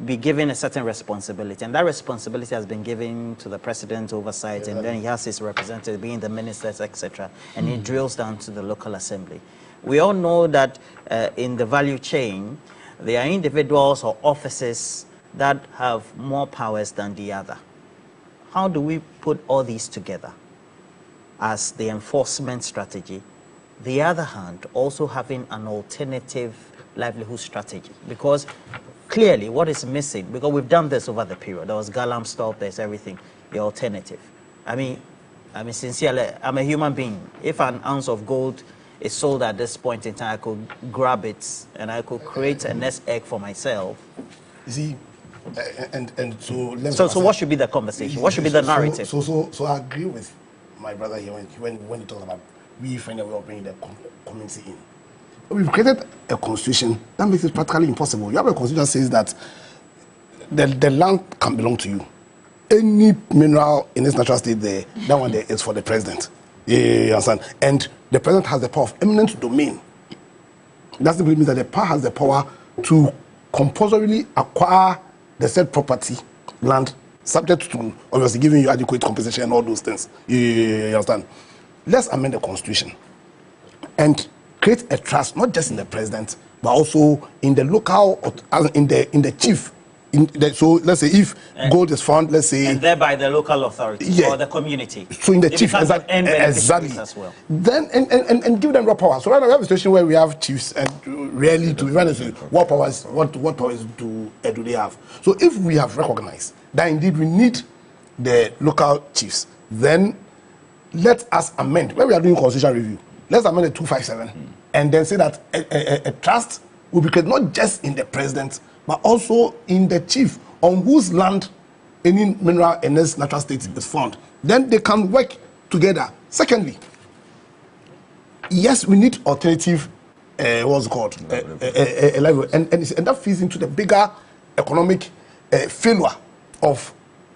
[SPEAKER 1] be given a certain responsibility, and that responsibility has been given to the president oversight, and then he has his representative being the ministers, etc., and it drills down to the local assembly. We all know that in the value chain, there are individuals or offices that have more powers than the other. How do we put all these together as the enforcement strategy? The other hand, also having an alternative livelihood strategy, because clearly what is missing, because we've done this over the period, there was Galam stop, there's everything, the alternative. I mean, sincerely, I'm a human being. If an ounce of gold is sold at this point in time, I could grab it and I could create a nest egg for myself.
[SPEAKER 3] You see, so
[SPEAKER 1] what should be the conversation? What should be the narrative?
[SPEAKER 3] So I agree with my brother here when he talks about we find a way of bringing the community in. We've created a constitution that makes it practically impossible. You have a constitution that says that the land can belong to you. Any mineral in its natural state there, that one there is for the president. You understand? And the president has the power of eminent domain. That simply means that the power has the power to compulsorily acquire the said property, land, subject to obviously giving you adequate compensation and all those things. You understand? Let's amend the constitution and create a trust, not just in the president, but also in the local, in the chief so let's say if gold is found, let's say,
[SPEAKER 1] and thereby the local authority or the community.
[SPEAKER 3] So in the chief, exactly.
[SPEAKER 1] As well.
[SPEAKER 3] Then and give them raw power. So right now we have a situation where we have chiefs and rarely to even say what powers do they have. So if we have recognized that indeed we need the local chiefs, then let us amend. When we are doing constitutional review, let's amend the 257 and then say that a trust will be created not just in the president but also in the chief on whose land any mineral and natural state is found. Then they can work together. Secondly, yes, we need alternative what's it called and that feeds into the bigger economic failure of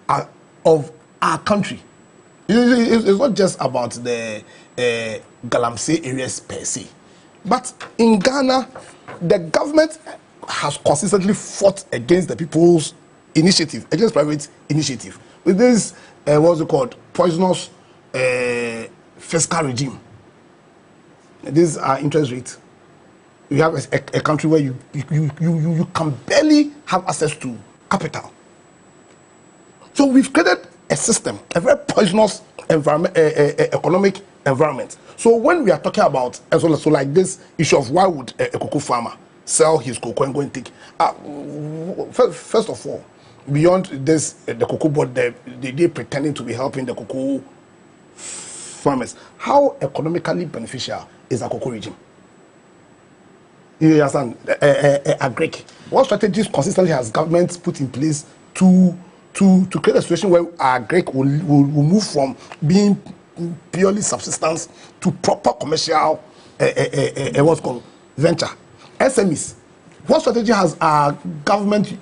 [SPEAKER 3] our country. It's not just about the Galamsey areas per se, but in Ghana, the government has consistently fought against the people's initiative, against private initiative, with this what's it called, poisonous fiscal regime. These are interest rates. You have a country where you can barely have access to capital. So we've created a system, a very poisonous environment, economic environment. So when we are talking about, so like this issue of why would a cocoa farmer sell his cocoa and go and take, first of all, beyond this, the cocoa board, they pretending to be helping the cocoa farmers. How economically beneficial is a cocoa regime? You understand? Agric. What strategies consistently has government put in place to create a situation where agric will move from being purely subsistence to proper commercial what's called venture? SMEs. What strategy has our government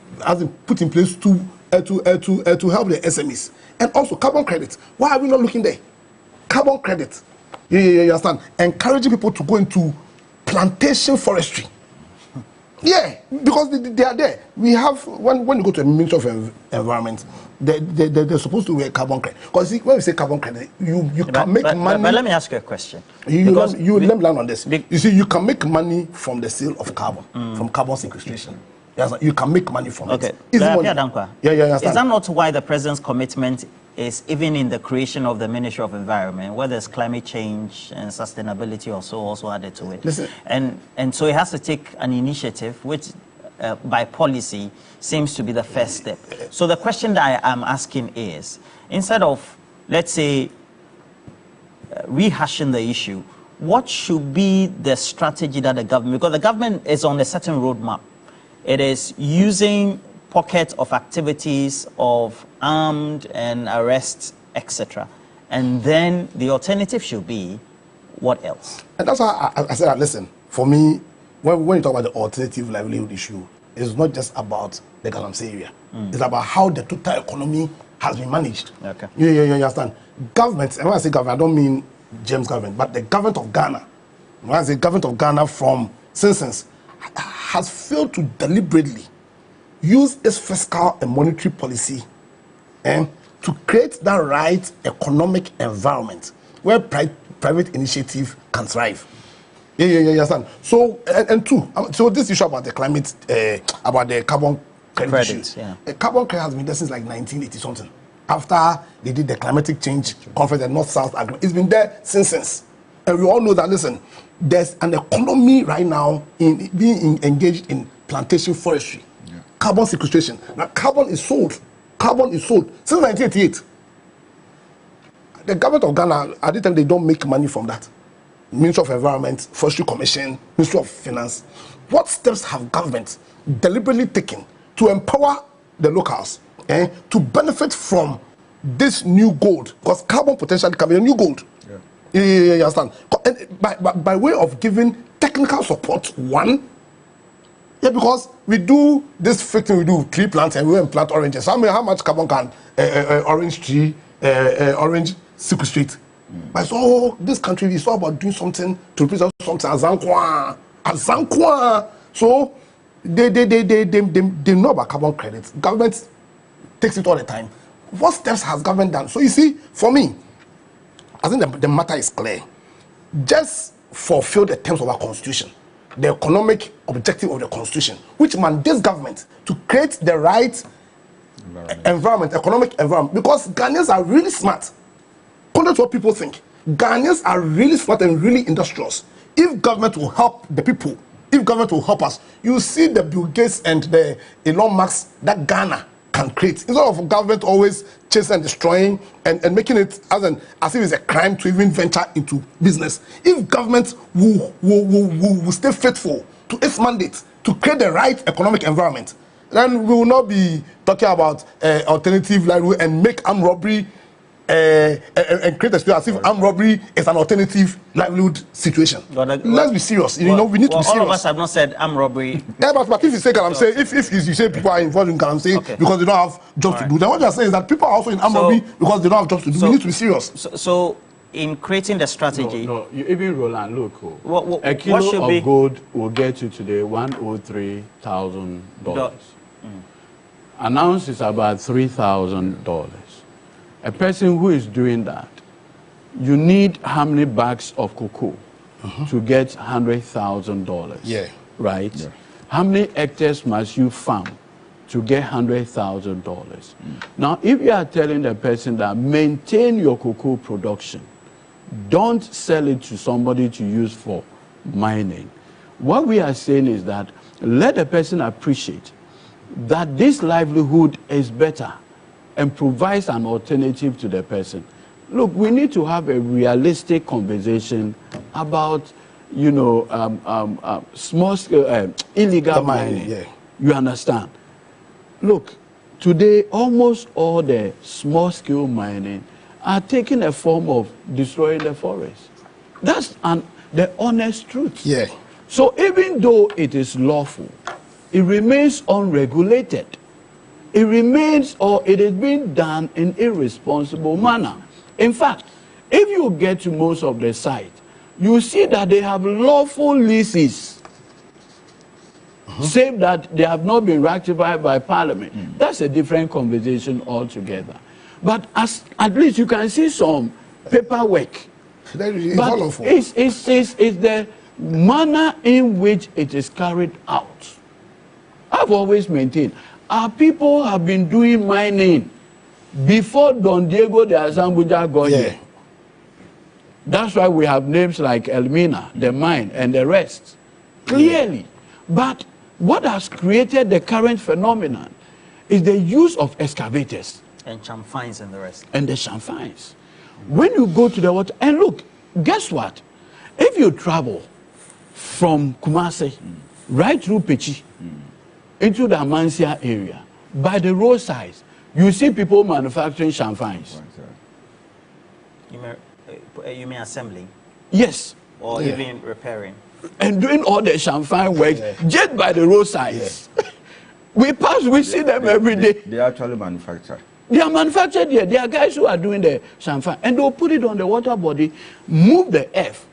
[SPEAKER 3] put in place to help the SMEs? And also carbon credit. Why are we not looking there? Carbon credit. You understand? Encouraging people to go into plantation forestry. Yeah, because they are there. We have, when you go to the Ministry of Environment, they're supposed to wear carbon credit. Because when we say carbon credit, you can make money. But
[SPEAKER 1] let me ask you a question.
[SPEAKER 3] Let me land on this. You see, you can make money from the sale of carbon, from carbon sequestration. Yes, you can make money from it.
[SPEAKER 1] Is that not why the president's commitment is even in the creation of the Ministry of Environment, where there's climate change and sustainability also added to it?
[SPEAKER 3] Listen.
[SPEAKER 1] And so it has to take an initiative, which by policy seems to be the first step. So the question that I am asking is, instead of, let's say, rehashing the issue, what should be the strategy that the government, because the government is on a certain roadmap. It is using pockets of activities of armed and arrests, etc. And then the alternative should be what else?
[SPEAKER 3] And that's why I said, listen, for me, when you talk about the alternative livelihood issue, it's not just about the Galamsey area. It's about how the total economy has been managed.
[SPEAKER 1] Okay.
[SPEAKER 3] You understand? Government, and when I say government, I don't mean James government, but the government of Ghana. When I say government of Ghana from since has failed to deliberately use its fiscal and monetary policy to create that right economic environment where private initiative can thrive. You understand? So, and two, so this issue about the climate, about the carbon credit issue. Carbon credit has been there since like 1980 something. After they did the climatic change conference, the North-South agreement, it's been there since. And we all know that, listen, there's an economy right now in being engaged in plantation forestry, carbon sequestration. Now, carbon is sold since 1988. The government of Ghana, at the time, they don't make money from that. Ministry of Environment, Forestry Commission, Ministry of Finance. What steps have government deliberately taken to empower the locals to benefit from this new gold? Because carbon potentially can be a new gold. You understand? And by way of giving technical support, because we do this fake thing, we do tree plants and we plant oranges. So how much carbon can orange sequestrate? But so this country is all about doing something to represent something Azankwa. So they know about carbon credits. Government takes it all the time. What steps has government done? So you see, for me, I think the matter is clear. Just fulfill the terms of our constitution. the economic objective of the constitution, which mandates government to create the right environment, economic environment, because Ghanaians are really smart. Contrary to what people think, Ghanaians are really smart and really industrious. If government will help the people, if government will help us, you see the Bill Gates and the Elon Musk that Ghana can create. Instead of government always chasing and destroying and making it as if it's a crime to even venture into business. If government will stay faithful to its mandate to create the right economic environment, then we will not be talking about alternative livelihood and make armed robbery and create a space as if armed robbery is an alternative livelihood situation. Let's be serious. You know, we need to be serious.
[SPEAKER 1] All of us have not said armed robbery.
[SPEAKER 3] Yeah, but if you say Galamsey, if you say people are involved in Galamsey because they don't have jobs to do, then what you are saying is that people are also in armed robbery because they don't have jobs to do. We need to be serious.
[SPEAKER 1] So in creating the strategy,
[SPEAKER 2] no, you even Roland, look, a
[SPEAKER 1] what
[SPEAKER 2] kilo of gold will get you today $103,000. An ounce is about $3,000. A person who is doing that, you need how many bags of cocoa to get $100,000?
[SPEAKER 3] Yeah.
[SPEAKER 2] Right? Yeah. How many hectares must you farm to get $100,000? Now, if you are telling the person that maintain your cocoa production, don't sell it to somebody to use for mining, what we are saying is that let the person appreciate that this livelihood is better and provides an alternative to the person. Look, we need to have a realistic conversation about, you know, small-scale illegal mining. Yeah. You understand? Look, today almost all the small-scale mining are taking a form of destroying the forest. That's the honest truth.
[SPEAKER 3] Yeah.
[SPEAKER 2] So even though it is lawful, it remains unregulated. It remains, or it is being done in irresponsible manner. In fact, if you get to most of the site, you see that they have lawful leases, save that they have not been ratified by Parliament. That's a different conversation altogether. But at least you can see some paperwork. But it's the manner in which it is carried out. I've always maintained our people have been doing mining before Don Diego de Azambuja got here. That's why we have names like Elmina, the mine, and the rest. Clearly. But what has created the current phenomenon is the use of excavators.
[SPEAKER 1] And chamfines and the rest.
[SPEAKER 2] And the chamfines. When you go to the water, and look, guess what? If you travel from Kumasi right through Pechi, into the Amansia area, by the roadside, you see people manufacturing chamfines.
[SPEAKER 1] You mean assembling?
[SPEAKER 2] Yes.
[SPEAKER 1] Or even repairing?
[SPEAKER 2] And doing all the chamfine work just by the roadsides. We pass, we see them every day.
[SPEAKER 4] They actually manufacture.
[SPEAKER 2] They are manufactured here. There are guys who are doing the chamfine, and they'll put it on the water body, move the earth.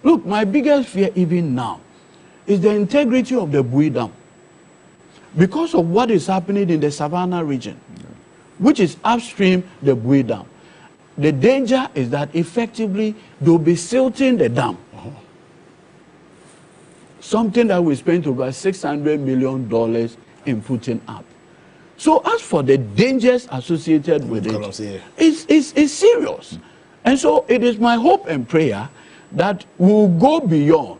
[SPEAKER 2] Look, my biggest fear even now is the integrity of the Bui Dam. Because of what is happening in the Savannah region, which is upstream the Bui Dam. The danger is that effectively they'll be silting the dam. Something that we spent over $600 million in putting up. So as for the dangers associated with it, it's serious. And so it is my hope and prayer that we'll go beyond.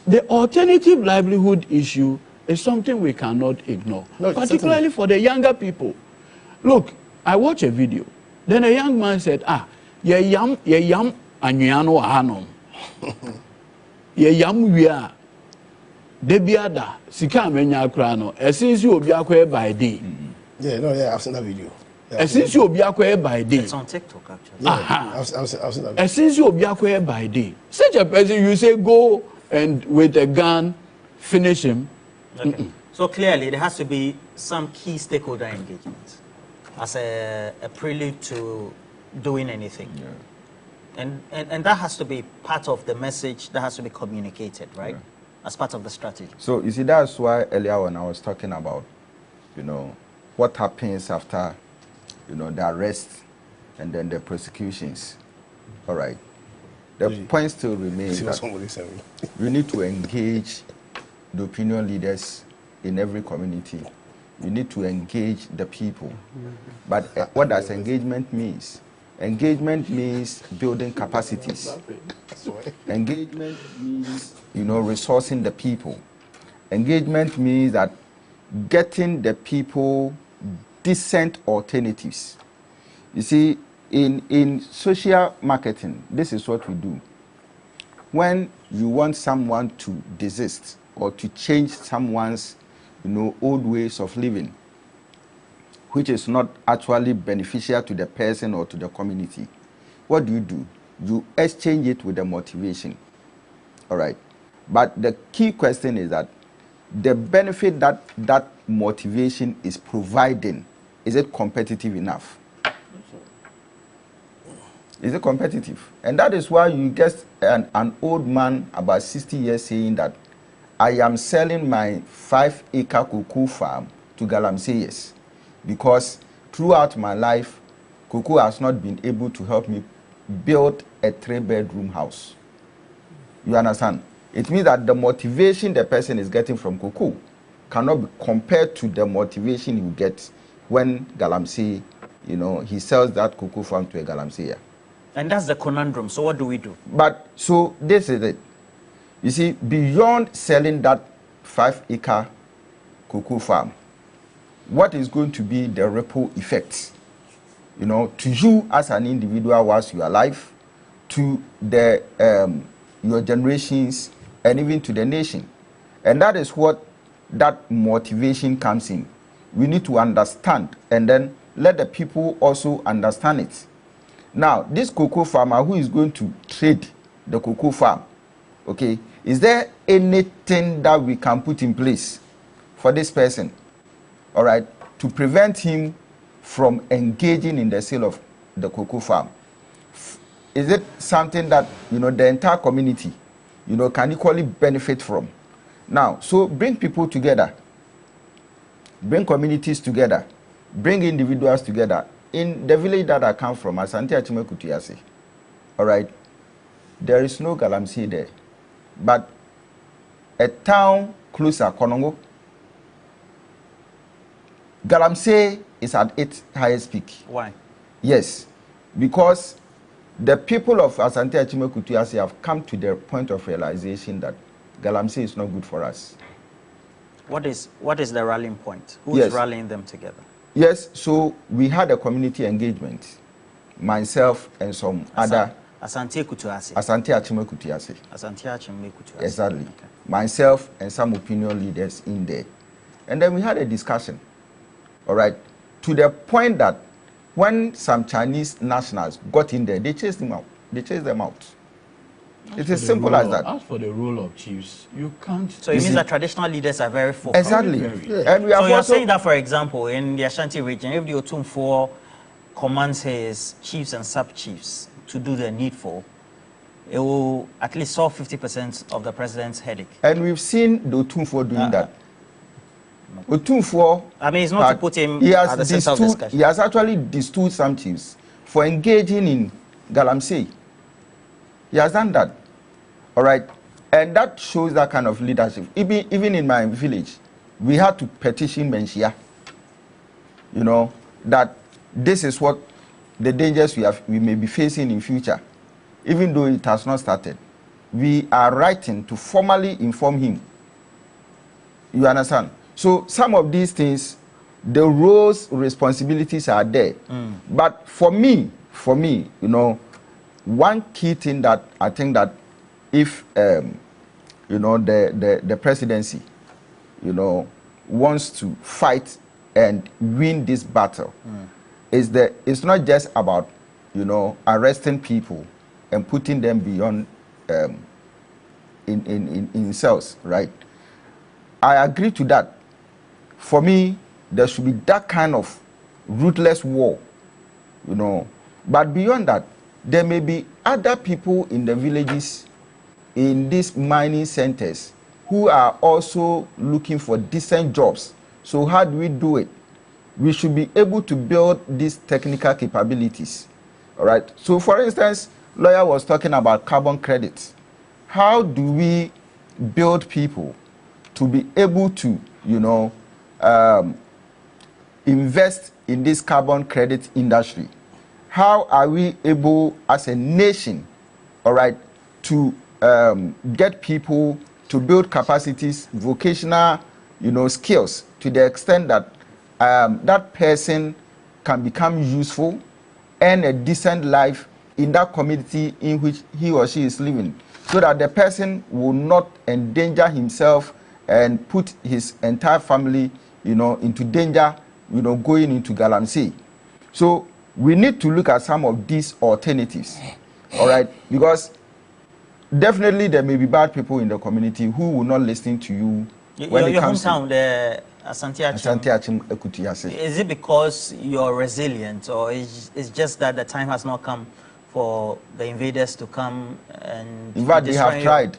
[SPEAKER 2] The alternative livelihood issue is something we cannot ignore, particularly for the younger people. Look, I watched a video. Then a young man said, ye yam anyano ahanom. Ye yam wia debiada sika amenya akra no. Esinsi obi akwa by day.
[SPEAKER 3] I've seen that video.
[SPEAKER 2] Esinsi obi akwa by day.
[SPEAKER 1] It's on TikTok actually.
[SPEAKER 3] I've seen that video.
[SPEAKER 2] Esinsi obi akwa by day. Such a person, you say go and with a gun finish him.
[SPEAKER 1] Okay. So clearly there has to be some key stakeholder engagement as a prelude to doing anything. And that has to be part of the message that has to be communicated, right? As part of the strategy.
[SPEAKER 4] So you see, that's why earlier when I was talking about, you know, what happens after, you know, the arrest and then the prosecutions. All right. The point still remains that we need to engage the opinion leaders in every community. We need to engage the people. But what does engagement mean? Engagement means building capacities. Engagement means, resourcing the people. Engagement means that getting the people decent alternatives. You see, in social marketing, this is what we do. When you want someone to desist or to change someone's old ways of living, which is not actually beneficial to the person or to the community, what do? You exchange it with the motivation. All right. But the key question is that the benefit that motivation is providing, is it competitive enough? Is it competitive? And that is why you get an old man about 60 years saying that I am selling my 5-acre cocoa farm to Galamseyers because throughout my life, cocoa has not been able to help me build a 3-bedroom house. You understand? It means that the motivation the person is getting from cocoa cannot be compared to the motivation you get when Galamsey, he sells that cocoa farm to a Galamseyer.
[SPEAKER 1] And that's the conundrum. So what do we do?
[SPEAKER 4] But so this is it. You see, beyond selling that 5-acre cocoa farm, what is going to be the ripple effect? To you as an individual whilst you are alive, to the your generations, and even to the nation. And that is what that motivation comes in. We need to understand and then let the people also understand it. Now, this cocoa farmer who is going to trade the cocoa farm, okay, is there anything that we can put in place for this person, all right, to prevent him from engaging in the sale of the cocoa farm? Is it something that, the entire community, can equally benefit from? Now, so bring people together, bring communities together, bring individuals together. In the village that I come from, Asante Achime Kutuyase, all right, there is no Galamsey there. But a town closer, Konongo, Galamsey is at its highest peak.
[SPEAKER 1] Why?
[SPEAKER 4] Yes, because the people of Asante Achime Kutuyase have come to the point of realization that Galamsey is not good for us.
[SPEAKER 1] What is the rallying point? Who is rallying them together?
[SPEAKER 4] Yes, so we had a community engagement, myself and some other.
[SPEAKER 1] Asante Kutuyase.
[SPEAKER 4] Asante Achime Kutuyase.
[SPEAKER 1] Asante Achime Kutuyase.
[SPEAKER 4] Exactly.
[SPEAKER 1] Okay.
[SPEAKER 4] Myself and some opinion leaders in there. And then we had a discussion, all right, to the point that when some Chinese nationals got in there, they chased them out. It is simple as that.
[SPEAKER 2] As for the role of chiefs, you can't.
[SPEAKER 1] So it means that traditional leaders are very focused.
[SPEAKER 4] Exactly.
[SPEAKER 2] Yeah.
[SPEAKER 4] And we
[SPEAKER 1] so you're saying that, for example, in the Ashanti region, if the Otumfuo commands his chiefs and sub-chiefs to do the needful, it will at least solve 50% of the president's headache.
[SPEAKER 4] And we've seen the Otumfuo doing that. Otumfuo,
[SPEAKER 1] I mean, it's not to put him at the center of discussion.
[SPEAKER 4] He has actually distood some chiefs for engaging in Galamsey. He has done that, all right? And that shows that kind of leadership. Even in my village, we had to petition Menchia, that this is what the dangers we may be facing in future. Even though it has not started, we are writing to formally inform him. You understand? So some of these things, the roles, responsibilities are there. But for me, one key thing that I think that if the presidency, wants to fight and win this battle, is that it's not just about arresting people and putting them beyond in cells, right? I agree to that. For me, there should be that kind of ruthless war, But beyond that, there may be other people in the villages, in these mining centers, who are also looking for decent jobs. So how do we do it? We should be able to build these technical capabilities. All right. So for instance, lawyer was talking about carbon credits. How do we build people to be able to, invest in this carbon credit industry? How are we able as a nation, all right, to get people to build capacities, vocational, skills, to the extent that that person can become useful, earn a decent life in that community in which he or she is living, so that the person will not endanger himself and put his entire family, into danger, going into galamsey. So we need to look at some of these alternatives, all right, because definitely there may be bad people in the community who will not listen to you. When
[SPEAKER 1] Your hometown, the Asante
[SPEAKER 4] Achim Ekutiase.
[SPEAKER 1] Is it because you're resilient, or is just that the time has not come for the invaders to come and...
[SPEAKER 4] In fact, they have tried.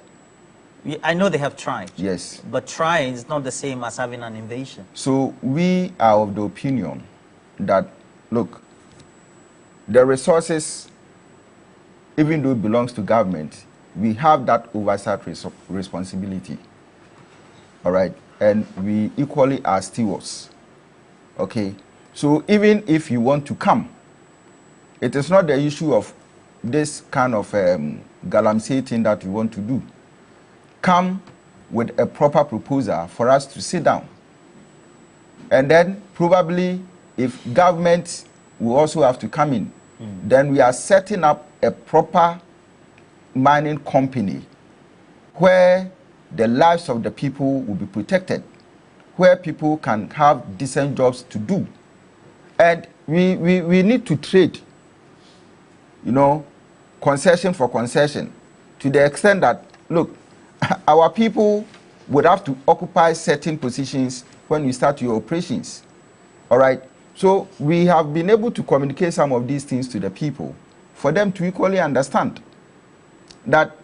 [SPEAKER 1] I know they have tried.
[SPEAKER 4] Yes.
[SPEAKER 1] But trying is not the same as having an invasion.
[SPEAKER 4] So we are of the opinion that, look, the resources, even though it belongs to government, we have that oversight responsibility. All right. And we equally are stewards. Okay. So even if you want to come, it is not the issue of this kind of galamsey thing that you want to do. Come with a proper proposal for us to sit down. And then probably if government will also have to come in, then we are setting up a proper mining company where the lives of the people will be protected, where people can have decent jobs to do. And we need to trade, concession for concession, to the extent that, look, our people would have to occupy certain positions when you start your operations. All right. So we have been able to communicate some of these things to the people for them to equally understand that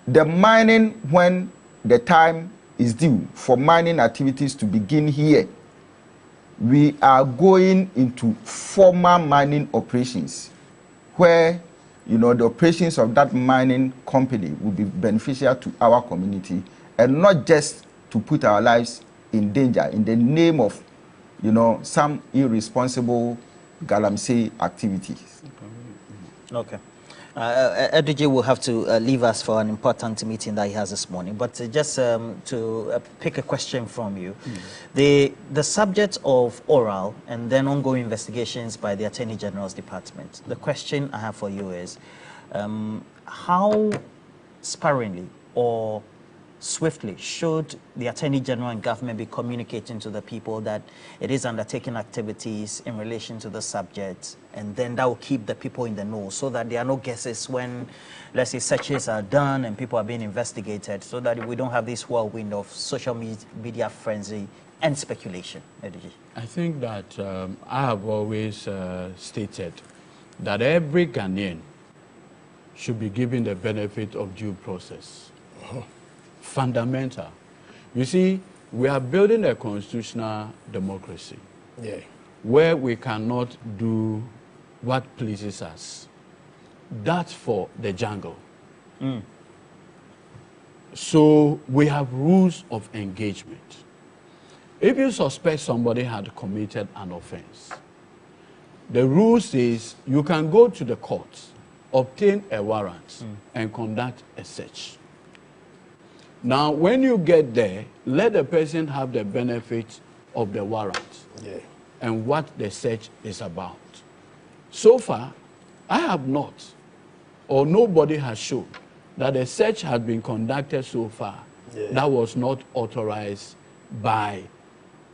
[SPEAKER 4] the mining, when the time is due for mining activities to begin here, we are going into formal mining operations where, the operations of that mining company will be beneficial to our community, and not just to put our lives in danger in the name of, some irresponsible galamsey activities.
[SPEAKER 1] Okay. Eduje will have to leave us for an important meeting that he has this morning. But just to pick a question from you, the subject of oral and then ongoing investigations by the Attorney General's Department, the question I have for you is, how sparingly or swiftly should the Attorney General and government be communicating to the people that it is undertaking activities in relation to the subject, and then that will keep the people in the know, so that there are no guesses when, let's say, searches are done and people are being investigated, so that we don't have this whirlwind of social media frenzy and speculation?
[SPEAKER 2] I think that I have always stated that every Ghanaian should be given the benefit of due process. Fundamental. You see, we are building a constitutional democracy where we cannot do what pleases us. That's for the jungle. So we have rules of engagement. If you suspect somebody had committed an offense, the rule says you can go to the court, obtain a warrant, and conduct a search. Now, when you get there, let the person have the benefit of the warrant and what the search is about. So far, I have not, or nobody has shown that a search has been conducted so far that was not authorized by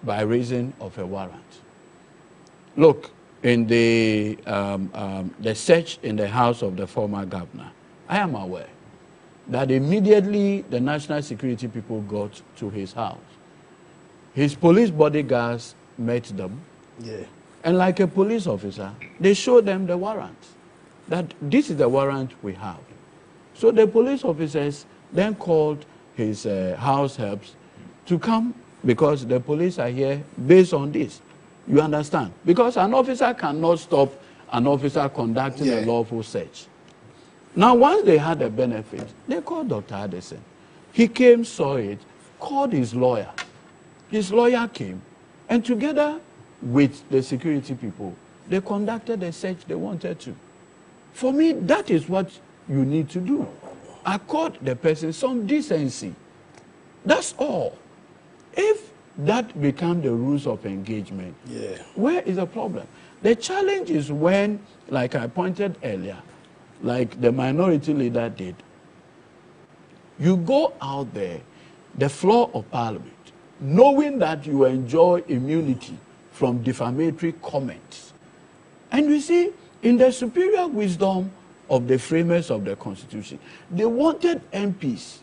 [SPEAKER 2] reason of a warrant. Look, in the search in the house of the former governor, I am aware that immediately the national security people got to his house, his police bodyguards met them, and like a police officer, they showed them the warrant, that this is the warrant we have. So the police officers then called his house helps to come, because the police are here based on this. You understand? Because an officer cannot stop an officer conducting a lawful search. Now, once they had the benefit, they called Dr. Addison. He came, saw it, called his lawyer. His lawyer came, and together with the security people, they conducted the search they wanted to. For me, that is what you need to do. Accord the person some decency. That's all. If that becomes the rules of engagement, where is the problem? The challenge is when, like I pointed earlier, like the minority leader did, you go out there, the floor of parliament, knowing that you enjoy immunity from defamatory comments. And we see, in the superior wisdom of the framers of the Constitution, they wanted MPs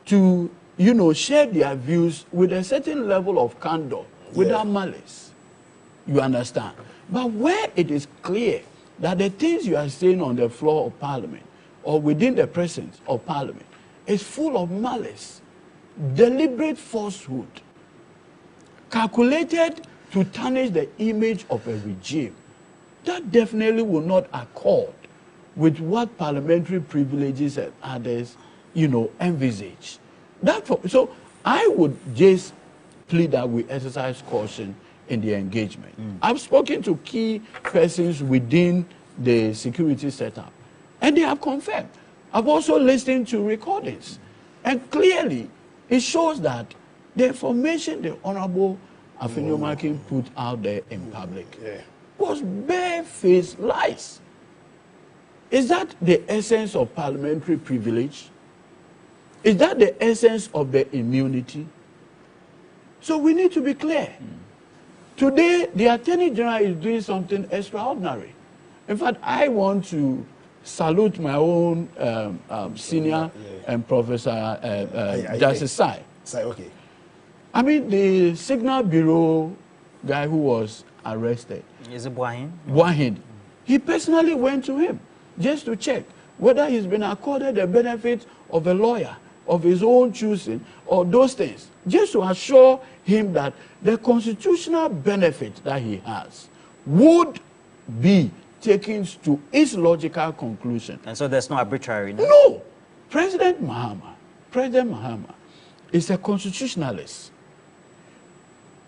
[SPEAKER 2] to, you know, share their views with a certain level of candor, without malice. You understand? But where it is clear that the things you are saying on the floor of parliament or within the presence of parliament is full of malice, deliberate falsehood, calculated to tarnish the image of a regime, that definitely will not accord with what parliamentary privileges and others, you know, envisage. So I would just plead that we exercise caution in the engagement. I've spoken to key persons within the security setup, and they have confirmed. I've also listened to recordings, and clearly it shows that the information the Honorable Afenyomakin put out there in public was barefaced lies. Is that the essence of parliamentary privilege? Is that the essence of the immunity? So we need to be clear. Today, the Attorney General is doing something extraordinary. In fact, I want to salute my own senior and Professor Justice Sai.
[SPEAKER 3] Okay.
[SPEAKER 2] I mean, the Signal Bureau guy who was arrested.
[SPEAKER 1] Is it Buahin?
[SPEAKER 2] Buahin. He personally went to him just to check whether he's been accorded the benefit of a lawyer of his own choosing or those things, just to assure him that the constitutional benefit that he has would be taken to its logical conclusion.
[SPEAKER 1] And so there's no arbitrary?
[SPEAKER 2] No. President Mahama is a constitutionalist.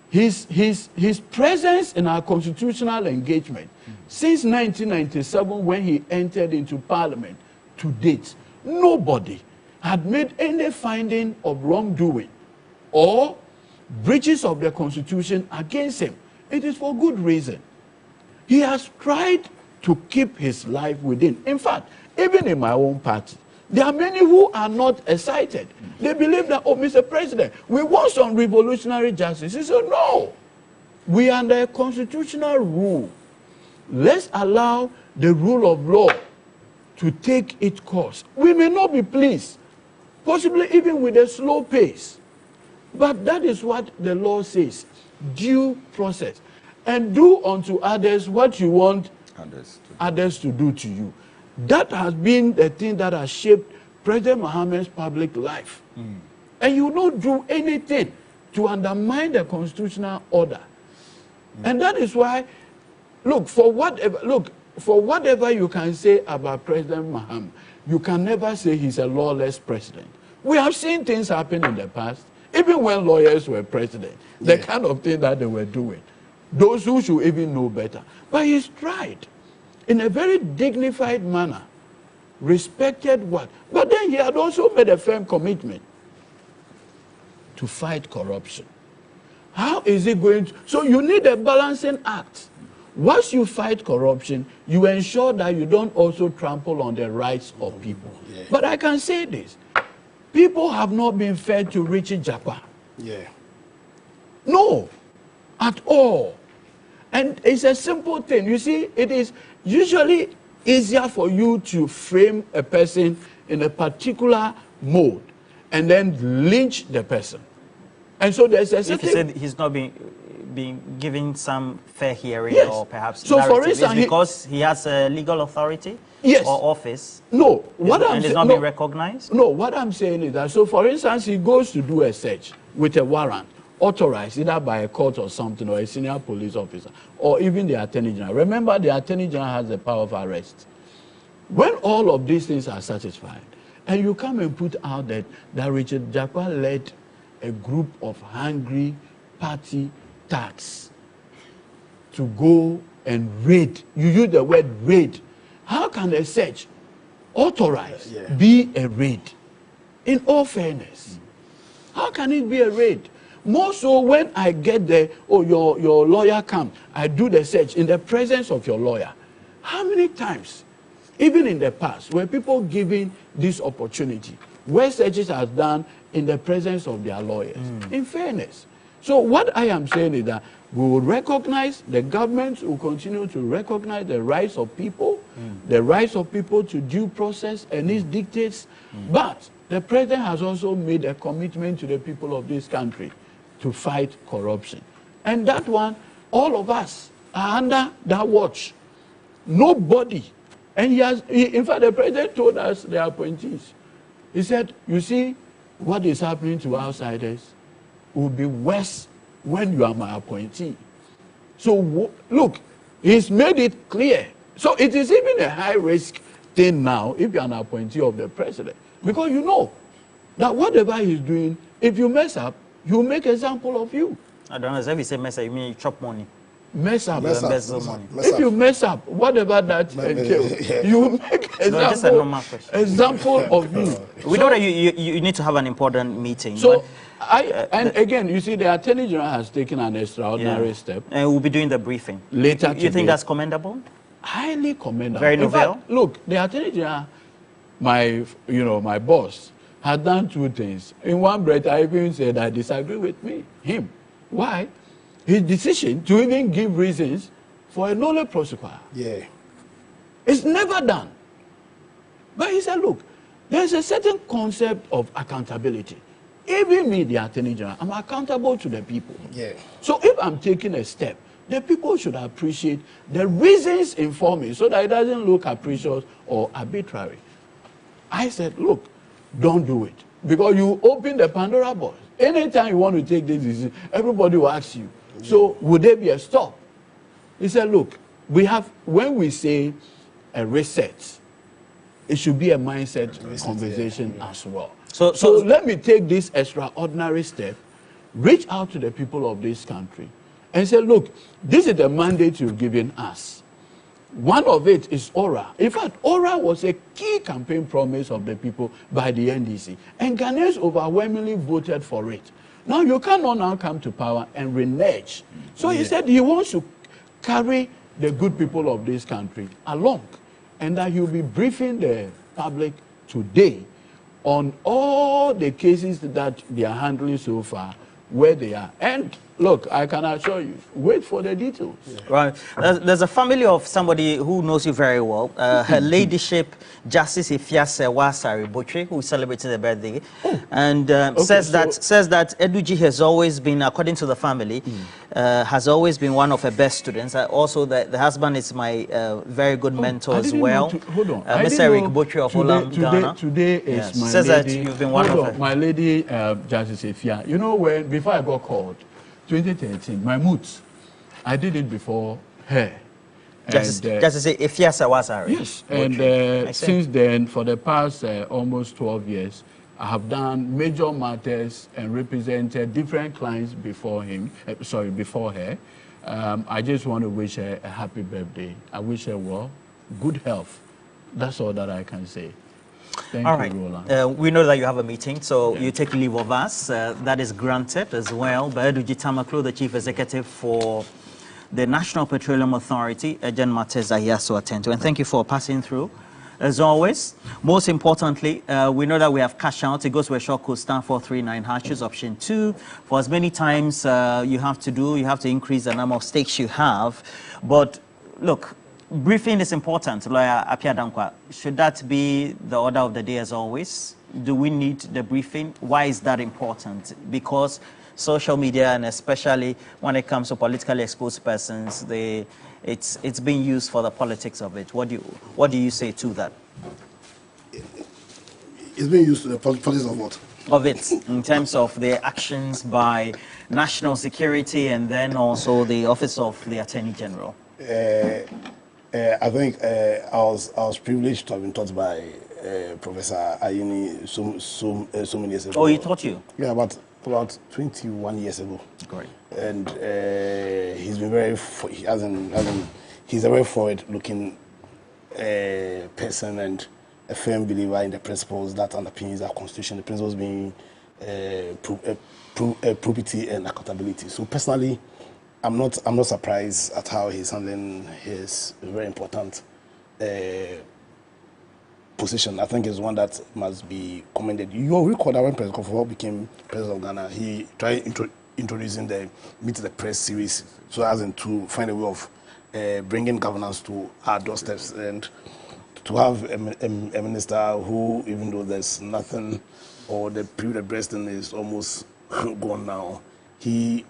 [SPEAKER 2] His presence in our constitutional engagement since 1997, when he entered into parliament, to date, nobody had made any finding of wrongdoing or breaches of the Constitution against him. It is for good reason. He has tried to keep his life within. In fact, even in my own party, there are many who are not excited. They believe that, oh, Mr. President, we want some revolutionary justice. He said, no, we are under a constitutional rule. Let's allow the rule of law to take its course. We may not be pleased, possibly even with a slow pace, but that is what the law says, due process. And do unto others what you want others to do to you. That has been the thing that has shaped President Mahama's public life. And you don't do anything to undermine the constitutional order. And that is why, look, for whatever you can say about President Mahama, you can never say he's a lawless president. We have seen things happen in the past, even when lawyers were president, the kind of thing that they were doing. Those who should even know better. But he's tried in a very dignified manner, respected what. But then he had also made a firm commitment to fight corruption. How is it going to? So you need a balancing act. Once you fight corruption, you ensure that you don't also trample on the rights of people. But I can say this. People have not been fair to Richard Japa. No, at all. And it's a simple thing. You see, it is usually easier for you to frame a person in a particular mode and then lynch the person. And so there's a certain...
[SPEAKER 1] If you said he's not being given some fair hearing or perhaps
[SPEAKER 2] so for instance,
[SPEAKER 1] because he has a legal authority or office?
[SPEAKER 2] No.
[SPEAKER 1] And it's not being recognized?
[SPEAKER 2] No, what I'm saying is that, so for instance, he goes to do a search with a warrant, authorized either by a court or something, or a senior police officer, or even the Attorney General. Remember, the Attorney General has the power of arrest. when all of these things are satisfied, and you come and put out that Richard Japa led a group of hungry party thugs to go and raid. You use the word raid. How can a search authorized be a raid? In all fairness, how can it be a raid? More so when I get there, oh, your lawyer come, I do the search in the presence of your lawyer. How many times, even in the past, were people given this opportunity, where searches are done in the presence of their lawyers? In fairness. So what I am saying is that we will recognize, the government will continue to recognize the rights of people, the rights of people to due process and its dictates, but the president has also made a commitment to the people of this country to fight corruption. And that one, all of us are under that watch. Nobody. And in fact, the president told us, the appointees, he said, you see, what is happening to outsiders will be worse when you are my appointee. So look, he's made it clear. So it is even a high-risk thing now if you're an appointee of the president. Because you know that whatever he's doing, if you mess up, he'll make example of you.
[SPEAKER 1] I don't know, if you say mess up, you mean you chop money.
[SPEAKER 2] Mess up.
[SPEAKER 1] Money.
[SPEAKER 2] If you mess up, whatever that entails, you make example of you.
[SPEAKER 1] We know that you need to have an important meeting.
[SPEAKER 2] So, and again, you see, the Attorney General has taken an extraordinary step.
[SPEAKER 1] And we'll be doing the briefing.
[SPEAKER 2] Later today.
[SPEAKER 1] You think that's commendable?
[SPEAKER 2] Highly commendable.
[SPEAKER 1] Very novel.
[SPEAKER 2] Look, the Attorney General, my boss, had done two things. In one breath, I even said, I disagree with him. Why? His decision to even give reasons for a nolle prosequi.
[SPEAKER 3] Yeah.
[SPEAKER 2] It's never done. But he said, look, there's a certain concept of accountability. Even me, the Attorney General, I'm accountable to the people.
[SPEAKER 3] Yeah.
[SPEAKER 2] So if I'm taking a step, the people should appreciate the reasons informed me so that it doesn't look capricious or arbitrary. I said, look, don't do it. Because you open the Pandora box. Anytime you want to take this decision, everybody will ask you. So would there be a stop? He said, look, when we say a reset, it should be a mindset conversation as well. So let me take this extraordinary step, reach out to the people of this country and say, look, this is the mandate you've given us. One of it is Aura. In fact, Aura was a key campaign promise of the people by the NDC. And Ghanaians overwhelmingly voted for it. Now, you cannot now come to power and renege. So he said he wants to carry the good people of this country along. And that he'll be briefing the public today on all the cases that they are handling so far, where they are. And look, I can assure you, wait for the details.
[SPEAKER 1] Right. There's a family of somebody who knows you very well. Her ladyship, Justice Ifiase Wasari Botwe, who is celebrating her birthday, and says that Eduji has always been, according to the family, has always been one of her best students. Also, the husband is my very good mentor as well.
[SPEAKER 2] Hold on.
[SPEAKER 1] Mr. Eric Botwe of Olam, Ghana.
[SPEAKER 2] Today is my
[SPEAKER 1] says
[SPEAKER 2] lady.
[SPEAKER 1] That you've been one of her.
[SPEAKER 2] My lady, Justice Ifia. You know, before I got called, 2013, my moods, I did it before her.
[SPEAKER 1] Just to say, Ifiase Wasari.
[SPEAKER 2] Yes, and since then, for the past almost 12 years, I have done major matters and represented different clients before her. I just want to wish her a happy birthday. I wish her well, good health. That's all that I can say. Thank you, Roland.
[SPEAKER 1] We know that you have a meeting, so you take leave of us. That is granted as well. But Eduji Tamaklo, the Chief Executive for the National Petroleum Authority, urgent matters are here to attend to. And thank you for passing through. As always, most importantly, we know that we have cash out. It goes to a short code, star 439#, choose option 2. For as many times you have to increase the number of stakes you have. But look, briefing is important, Lawyer Apia Dankwa. Should that be the order of the day as always? Do we need the briefing? Why is that important? Because social media, and especially when it comes to politically exposed persons, it's being used for the politics of it. What do you say to that?
[SPEAKER 3] It's being used to the politics of what?
[SPEAKER 1] Of it, in terms of the actions by national security and then also the Office of the Attorney General.
[SPEAKER 3] I think I was privileged to have been taught by Professor Ayini so many years ago.
[SPEAKER 1] Oh, he taught you?
[SPEAKER 3] Yeah, about 21 years ago.
[SPEAKER 1] Great.
[SPEAKER 3] And he's been very he's a very forward-looking person and a firm believer in the principles that underpins our constitution. The principles being probity and accountability. So personally, I'm not surprised at how he's handling his very important position. I think it's one that must be commended. You will recall that when President Kofi became president of Ghana, he tried introducing the Meet the Press series so as in to find a way of bringing governance to our doorsteps, and to have a minister who, even though there's nothing, or the period of Preston is almost gone now, he,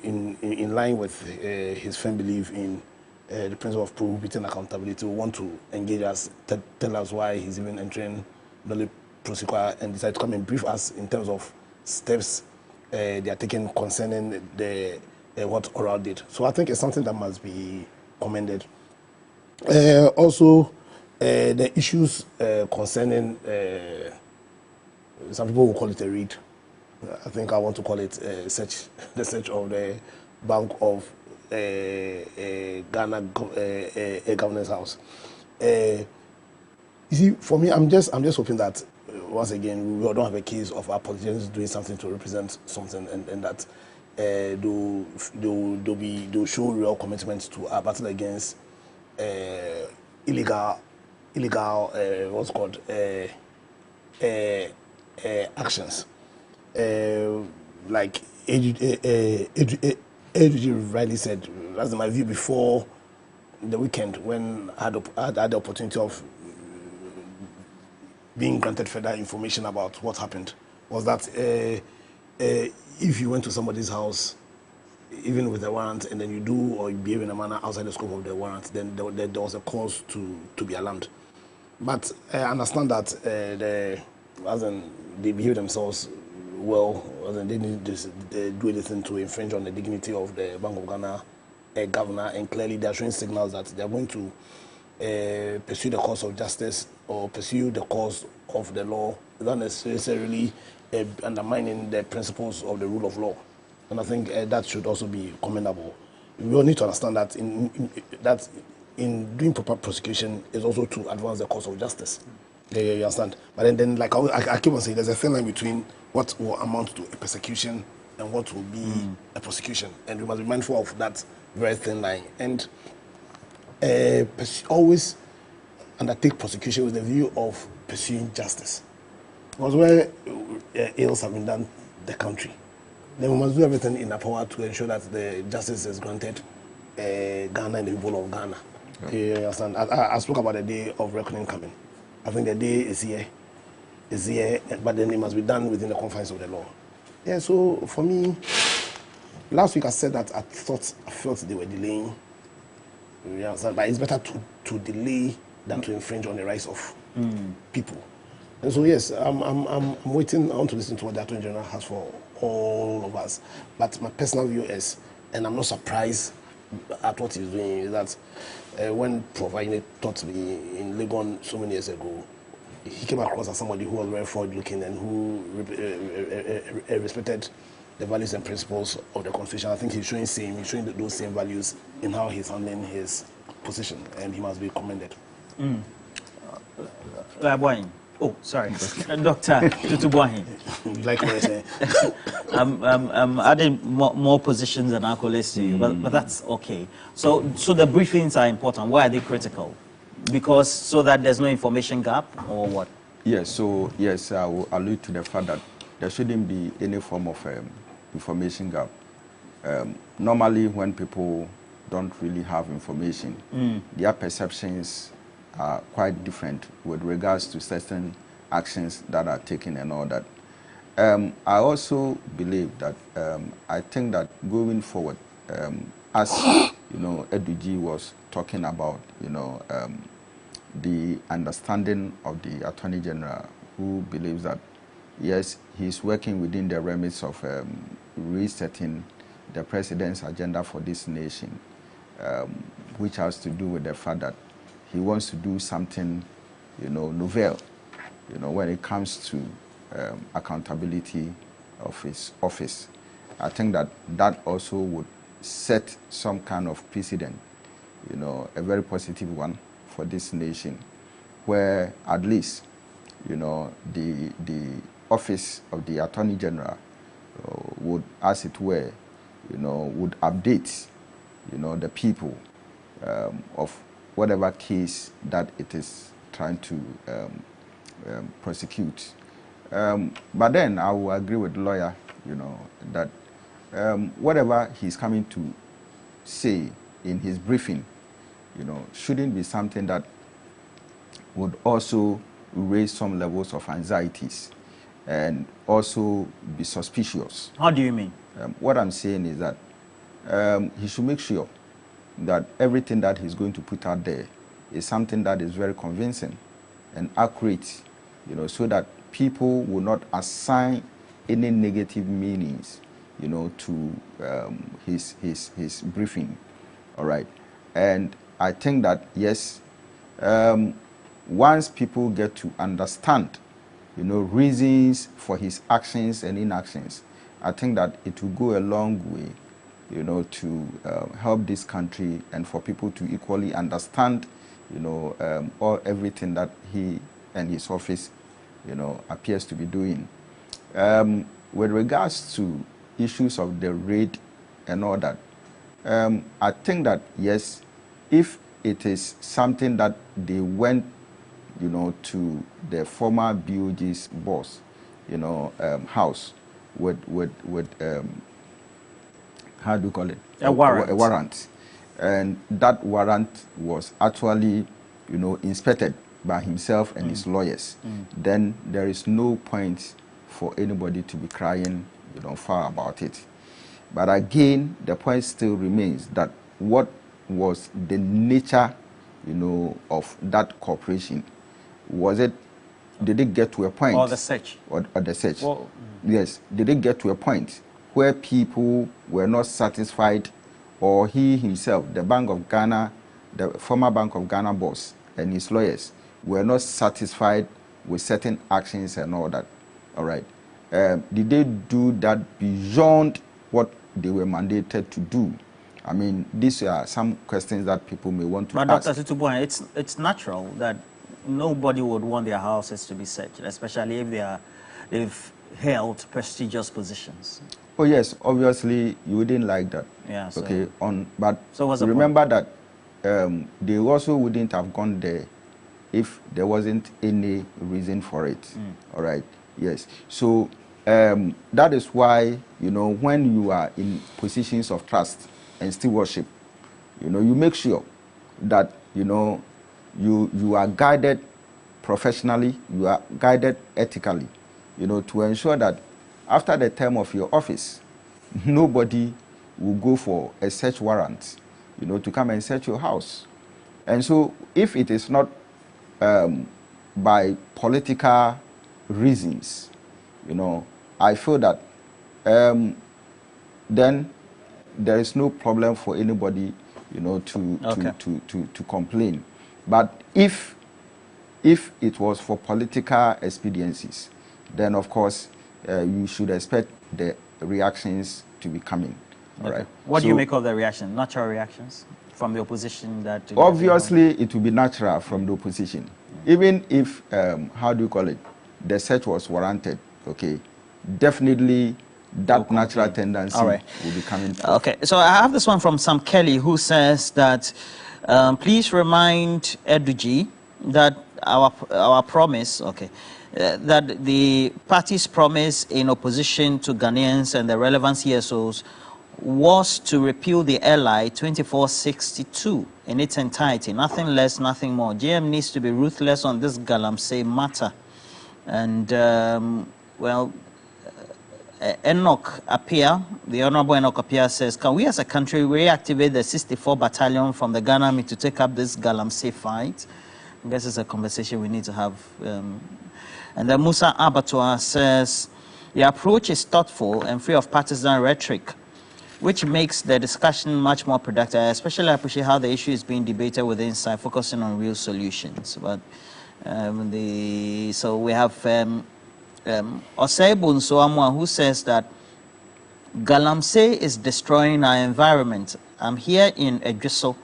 [SPEAKER 3] in line with his firm belief in the principle of probity and accountability, will want to engage us, tell us why he's even entering the procedure, and decide to come and brief us in terms of steps they are taking concerning the what Oral did. So I think it's something that must be commended. Also, the issues concerning some people will call it a read. I think I want to call it the search of the Bank of Ghana Governance House. You see, for me, I'm just hoping that once again we don't have a case of our politicians doing something to represent something, and that they'll show real commitment to our battle against illegal what's called actions. Like AG rightly said, that's my view before the weekend when I had the opportunity of being granted further information about what happened, was that if you went to somebody's house, even with a warrant, and then you do or you behave in a manner outside the scope of the warrant, then there was a cause to be alarmed. But I understand that they behave themselves well, as in they didn't do anything to infringe on the dignity of the Bank of Ghana governor, and clearly they are showing signals that they are going to pursue the cause of justice or pursue the cause of the law without necessarily undermining the principles of the rule of law. And I think that should also be commendable. We all need to understand that in doing proper prosecution is also to advance the cause of justice. You understand? But then like I keep on saying, there's a thin line between what will amount to a persecution and what will be a prosecution. And we must be mindful of that very thin line. And always undertake prosecution with the view of pursuing justice. Because where ills have been done the country, then we must do everything in our power to ensure that the justice is granted Ghana and the people of Ghana. Yeah. You understand? I spoke about the day of reckoning coming. I think the day is here, but then it must be done within the confines of the law. Yeah, so for me, last week I said that I felt they were delaying. You understand? But it's better to delay than to infringe on the rights of people. And so yes, I'm waiting. I want to listen to what the Attorney General has for all of us. But my personal view is, and I'm not surprised at what he's doing, is that when Prof. Ayine taught me in Legon so many years ago, he came across as somebody who was very forward-looking and who respected the values and principles of the Constitution. I think he's showing those same values in how he's handling his position, and he must be commended.
[SPEAKER 1] Oh, sorry, Dr. Tutubuahin.
[SPEAKER 3] Like what I say.
[SPEAKER 1] I'm adding more positions and accolades to you, but that's okay. So the briefings are important. Why are they critical? Because so that there's no information gap, or what?
[SPEAKER 4] Yes. So yes, I will allude to the fact that there shouldn't be any form of information gap. Normally, when people don't really have information, their perceptions are quite different with regards to certain actions that are taken and all that. I also believe that I think that going forward, as you know, Eduji was talking about, you know, the understanding of the Attorney General, who believes that yes, he's working within the remits of resetting the president's agenda for this nation. which has to do with the fact that he wants to do something, novel, when it comes to accountability of his office. I think that also would set some kind of precedent, a very positive one for this nation, where at least, the office of the Attorney General would, as it were, would update, the people of whatever case that it is trying to prosecute. But then I will agree with the lawyer, that whatever he's coming to say in his briefing, shouldn't be something that would also raise some levels of anxieties and also be suspicious.
[SPEAKER 1] How do you mean?
[SPEAKER 4] What I'm saying is that he should make sure that everything that he's going to put out there is something that is very convincing and accurate, so that people will not assign any negative meanings, to his briefing. All right. And I think that, yes, once people get to understand, reasons for his actions and inactions, I think that it will go a long way, to help this country and for people to equally understand, everything that he and his office, appears to be doing. With regards to issues of the raid and all that, I think that, yes, if it is something that they went, to the former BOG's boss, house with how do you call it?
[SPEAKER 1] A warrant.
[SPEAKER 4] A warrant. And that warrant was actually, inspected by himself and his lawyers. Then there is no point for anybody to be crying, far about it. But again, the point still remains that what was the nature, of that cooperation? Did it get to a point?
[SPEAKER 1] Or the search.
[SPEAKER 4] Or the search.
[SPEAKER 1] Well,
[SPEAKER 4] yes. Did it get to a point where people were not satisfied, or he himself, the Bank of Ghana, the former Bank of Ghana boss and his lawyers were not satisfied with certain actions and all that? All right. Did they do that beyond what they were mandated to do? I mean, these are some questions that people may want to ask.
[SPEAKER 1] Dr. Tutubuan, it's natural that nobody would want their houses to be searched, especially if they've held prestigious positions.
[SPEAKER 4] Oh yes, obviously you wouldn't like that.
[SPEAKER 1] Yeah. So,
[SPEAKER 4] okay. But
[SPEAKER 1] so what's the
[SPEAKER 4] remember point? That they also wouldn't have gone there if there wasn't any reason for it. All right. Yes. So that is why, when you are in positions of trust and stewardship, you make sure that you are guided professionally, you are guided ethically, to ensure that after the term of your office, nobody will go for a search warrant, to come and search your house. And so if it is not by political reasons, I feel that then there is no problem for anybody, to complain. But if it was for political expediencies, then of course you should expect the reactions to be coming. All right.
[SPEAKER 1] What do you make of the reaction? Natural reactions from the opposition? That
[SPEAKER 4] obviously it will be natural from the opposition, even if how do you call it? The search was warranted. Okay, definitely that natural tendency will be coming through.
[SPEAKER 1] Okay, so I have this one from Sam Kelly, who says that please remind Eduji that our promise, that the party's promise in opposition to Ghanaians and the relevant CSOs was to repeal the LI 2462 in its entirety, nothing less, nothing more. GM needs to be ruthless on this Galamsey matter. And, well, Enoch Appiah, the Honorable Enoch Appiah says, can we as a country reactivate the 64 Battalion from the Ghana Army to take up this Galamsey fight? I guess it's a conversation we need to have. And then Musa Abattoir says, the approach is thoughtful and free of partisan rhetoric. which makes the discussion much more productive. I especially appreciate how the issue is being debated within inside, focusing on real solutions. But so we have Osebun Soamwa, who says that Galamsey is destroying our environment. I'm here in Edriso,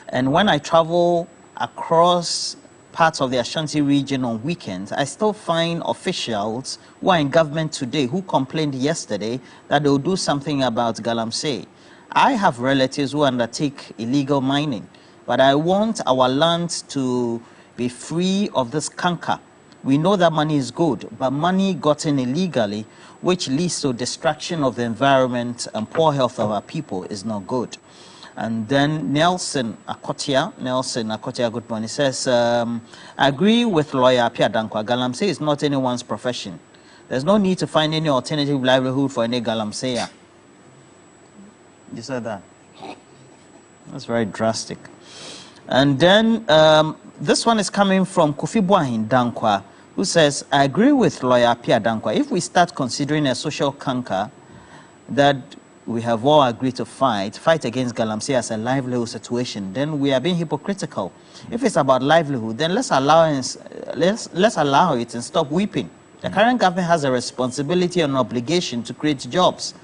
[SPEAKER 1] and when I travel across parts of the Ashanti region on weekends, I still find officials who are in government today who complained yesterday that they'll do something about Galamsey. I have relatives who undertake illegal mining, but I want our land to be free of this canker. We know that money is good, but money gotten illegally, which leads to destruction of the environment and poor health of our people, is not good. And then Nelson Akotia, good morning, says, I agree with lawyer Pia Dankwa. Galamsey is not anyone's profession. There's no need to find any alternative livelihood for any Galamseya. You said that? That's very drastic. And then this one is coming from Kofi Buahin Dankwa, who says, I agree with lawyer Pia Dankwa. If we start considering a social canker that we have all agreed to fight against Galamsey as a livelihood situation, then we are being hypocritical. If it's about livelihood, then let's allow it and stop weeping. The current government has a responsibility and obligation to create jobs.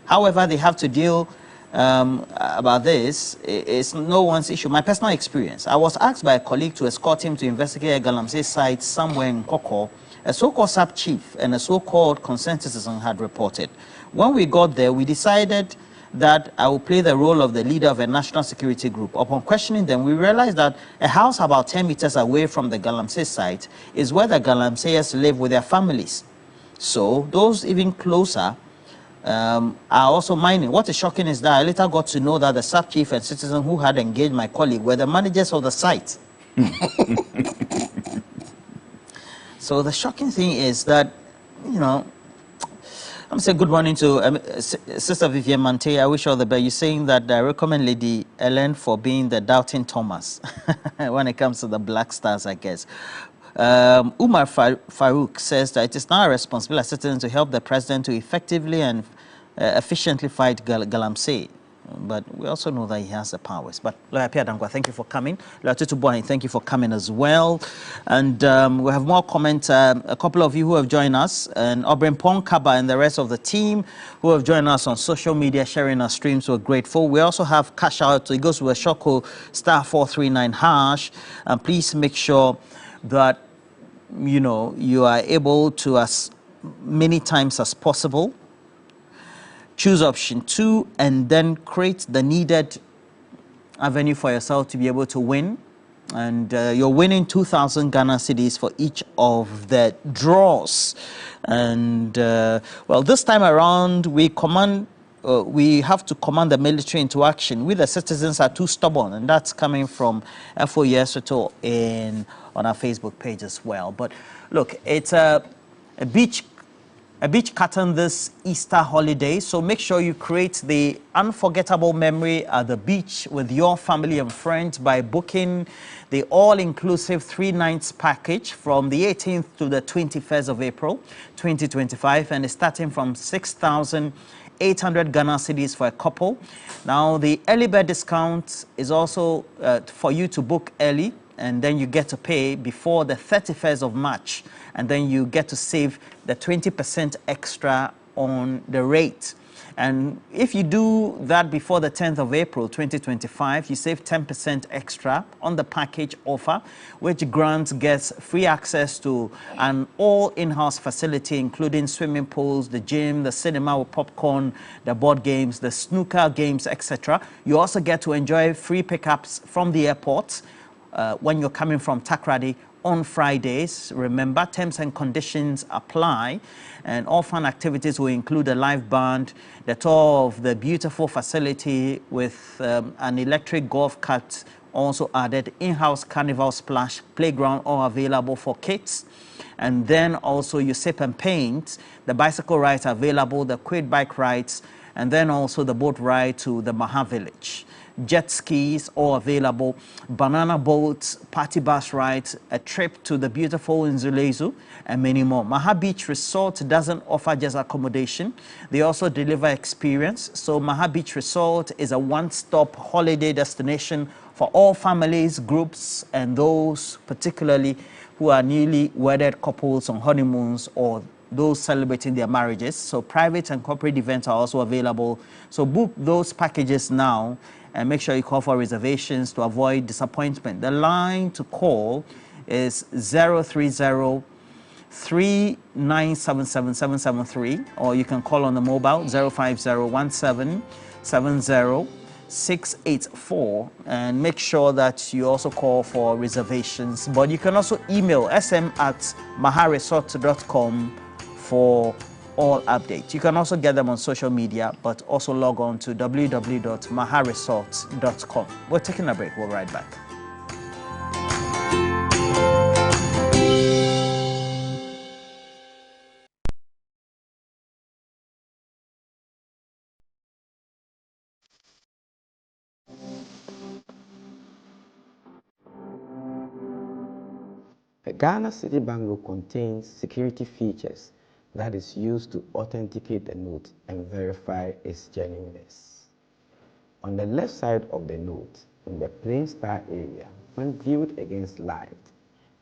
[SPEAKER 1] However, they have to deal about this. It's no one's issue. My personal experience, I was asked by a colleague to escort him to investigate a Galamsey site somewhere in Koko. A so-called sub-chief and a so-called concerned citizen had reported. When we got there, we decided that I would play the role of the leader of a national security group. Upon questioning them, we realized that a house about 10 meters away from the Galamsey site is where the Galamseyers live with their families. So those even closer are also mining. What is shocking is that I later got to know that the sub-chief and citizen who had engaged my colleague were the managers of the site. So the shocking thing is that, you know, I'm saying good morning to Sister Vivian Mante. I wish all the best. You're saying that I recommend Lady Ellen for being the doubting Thomas when it comes to the Black Stars, I guess. Umar Farouk says that it is now a responsibility as citizens to help the president to effectively and efficiently fight Galamsey. But we also know that he has the powers. But Lawyer Pia Dankwa, thank you for coming. Lawyer Tutu Buahin, thank you for coming as well. And we have more comments. A couple of you who have joined us, and Obrin Ponkaba and the rest of the team who have joined us on social media, sharing our streams. We're grateful. We also have cash out. It goes with a Shoko *439#. And please make sure that, you know, you are able to, as many times as possible, choose option 2 and then create the needed avenue for yourself to be able to win. And you're winning 2,000 Ghana cedis for each of the draws. And well, this time around, we have to command the military into action. We, the citizens, are too stubborn, and that's coming from FOESOTO on our Facebook page as well. But look, it's a beach curtain this Easter holiday, so make sure you create the unforgettable memory at the beach with your family and friends by booking the all-inclusive 3 nights package from the 18th to the 21st of April 2025, and it's starting from 6,800 Ghana cedis for a couple. Now, the early bird discount is also for you to book early, and then you get to pay before the 31st of March, and then you get to save the 20% extra on the rate. And if you do that before the 10th of April 2025, you save 10% extra on the package offer, which grants guests free access to an all in-house facility, including swimming pools, the gym, the cinema with popcorn, the board games, the snooker games, etc. You also get to enjoy free pickups from the airport when you're coming from Takrady on Fridays. Remember, terms and conditions apply, and all fun activities will include a live band, the tour of the beautiful facility with an electric golf cart also added, in-house carnival splash, playground all available for kids, and then also you sip and paint, the bicycle rides available, the quid bike rides, and then also the boat ride to the Maha Village. jet skis, all available, banana boats, party bus rides, a trip to the beautiful Nzulezu, and many more. Maha Beach Resort doesn't offer just accommodation. They also deliver experience. So Maha Beach Resort is a one-stop holiday destination for all families, groups, and those particularly who are newly wedded couples on honeymoons or those celebrating their marriages. So private and corporate events are also available. So book those packages now and make sure you call for reservations to avoid disappointment. The line to call is 030 3977773, or you can call on the mobile 0501770 and make sure that you also call for reservations. But you can also email sm@maharesort.com for all updates. You can also get them on social media, but also log on to www.maharesort.com. We're taking a break. We'll be right back.
[SPEAKER 6] The Ghana City Banknote contains security features that is used to authenticate the note and verify its genuineness. On the left side of the note, in the plain star area, when viewed against light,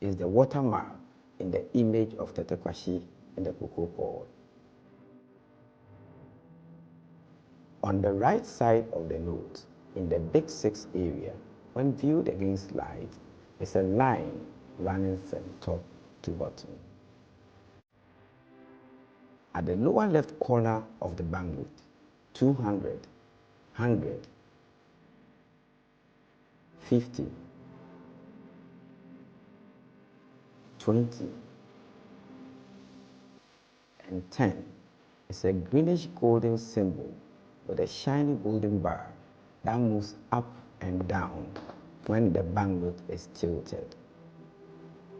[SPEAKER 6] is the watermark in the image of Tetekwashi and the cocoa pod. On the right side of the note, in the big 6 area, when viewed against light, is a line running from top to bottom. At the lower left corner of the banknote, 200, 100, 50, 20, and 10 is a greenish golden symbol with a shiny golden bar that moves up and down when the banknote is tilted.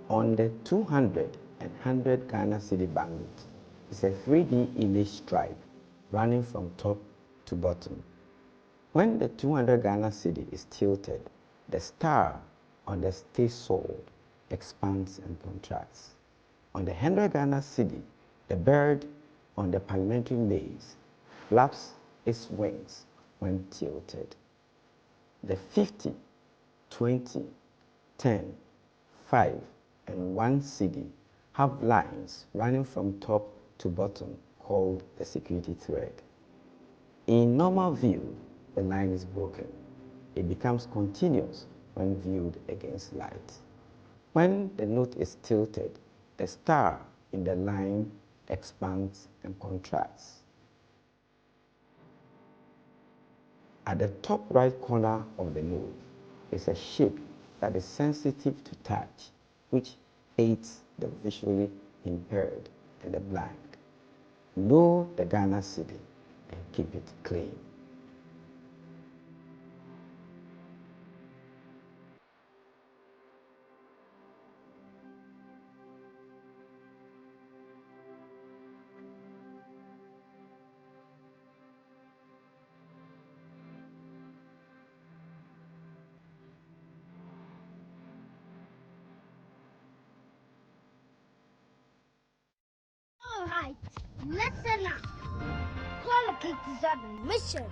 [SPEAKER 6] On the 200 and 100 Ghana City banknote is a 3D image stripe running from top to bottom. When the 200 Ghana City is tilted, the star on the stay sold expands and contracts. On the 100 Ghana City, the bird on the parliamentary maize flaps its wings when tilted. The 50, 20, 10, 5, and 1 CD have lines running from top to bottom called the security thread. In normal view, the line is broken. It becomes continuous when viewed against light. When the note is tilted, the star in the line expands and contracts. At the top right corner of the note is a shape that is sensitive to touch, which aids the visually impaired and the blind. Know the Ghana City and keep it clean.
[SPEAKER 7] Alright, listen up. Politics is on a mission.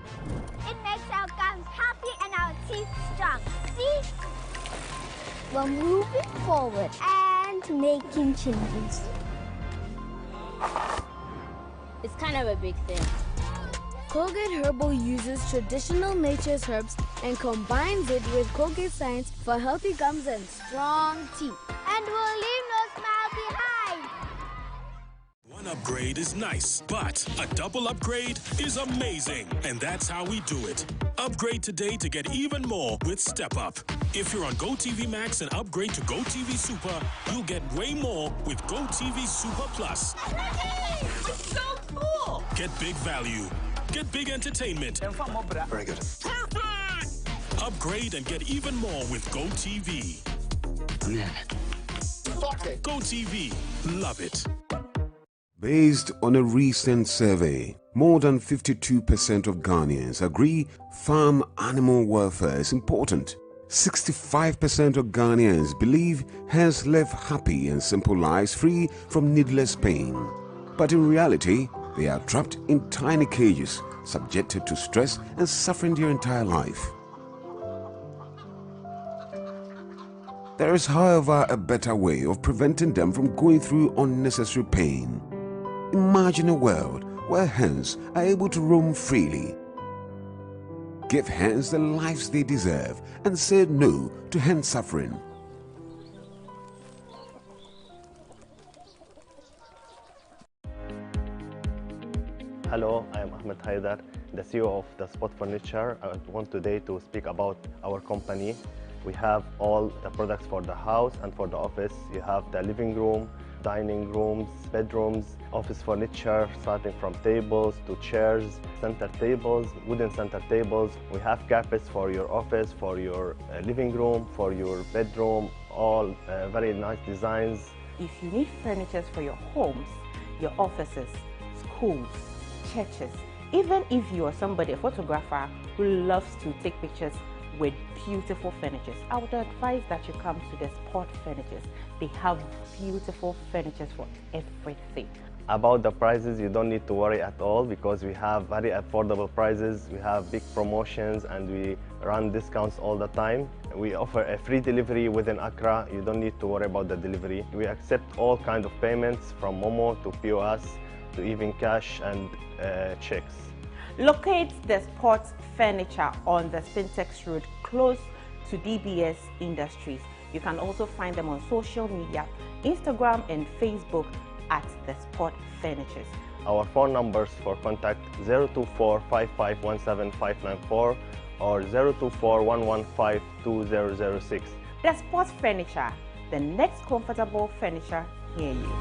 [SPEAKER 7] It makes our gums happy and our teeth strong. See? We're moving forward and making changes.
[SPEAKER 8] It's kind of a big thing. Colgate Herbal uses traditional nature's herbs and combines it with Colgate Science for healthy gums and strong teeth.
[SPEAKER 7] And we'll leave no smile behind.
[SPEAKER 9] One upgrade is nice, but a double upgrade is amazing. And that's how we do it. Upgrade today to get even more with Step Up. If you're on GoTV Max and upgrade to GoTV Super, you'll get way more with GoTV Super Plus.
[SPEAKER 10] It's so cool!
[SPEAKER 9] Get big value. Get big entertainment.
[SPEAKER 10] Very good.
[SPEAKER 9] Perfect! Upgrade and get even more with GoTV.
[SPEAKER 10] I'm in.
[SPEAKER 9] GoTV. Love it.
[SPEAKER 11] Based on a recent survey, more than 52% of Ghanaians agree farm animal welfare is important. 65% of Ghanaians believe hens live happy and simple lives free from needless pain. But in reality, they are trapped in tiny cages, subjected to stress and suffering their entire life. There is, however, a better way of preventing them from going through unnecessary pain. Imagine a world where hens are able to roam freely. Give hens the lives they deserve and say no to hen suffering.
[SPEAKER 12] Hello, I am Ahmed Haidar, the CEO of the Spot Furniture. I want today to speak about our company. We have all the products for the house and for the office. You have the living room, dining rooms, bedrooms, office furniture, starting from tables to chairs, center tables, wooden center tables. We have carpets for your office, for your living room, for your bedroom, all very nice designs.
[SPEAKER 13] If you need furniture for your homes, your offices, schools, churches, even if you are somebody, a photographer who loves to take pictures with beautiful furniture, I would advise that you come to the Spot Furnitures. They have beautiful furniture for everything.
[SPEAKER 12] About the prices, you don't need to worry at all because we have very affordable prices. We have big promotions and we run discounts all the time. We offer a free delivery within Accra. You don't need to worry about the delivery. We accept all kinds of payments from Momo to POS to even cash and checks.
[SPEAKER 13] Locate the Spot Furniture on the Spintex Road, close to DBS Industries. You can also find them on social media, Instagram and Facebook at the Spot Furnitures.
[SPEAKER 12] Our phone numbers for contact 024-5517-594 or 024-115-2006.
[SPEAKER 13] The Spot Furniture, the next comfortable furniture near you.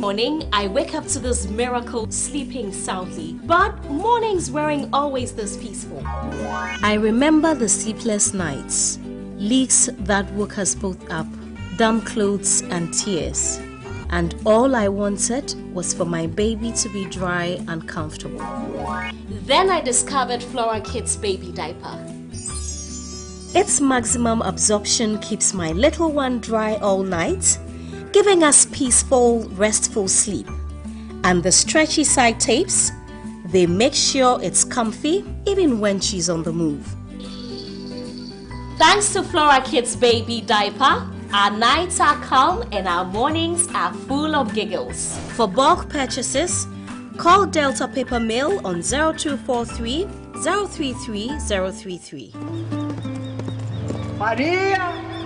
[SPEAKER 14] Morning, I wake up to this miracle sleeping soundly, but mornings weren't always this peaceful. I remember the sleepless nights, leaks that woke us both up, damp clothes and tears, and all I wanted was for my baby to be dry and comfortable. Then I discovered Flora Kids baby diaper. Its maximum absorption keeps my little one dry all night, giving us peaceful, restful sleep. And the stretchy side tapes, they make sure it's comfy even when she's on the move. Thanks to Flora Kids baby diaper, our nights are calm and our mornings are full of giggles. For bulk purchases, call Delta Paper Mail on 0243 033 033.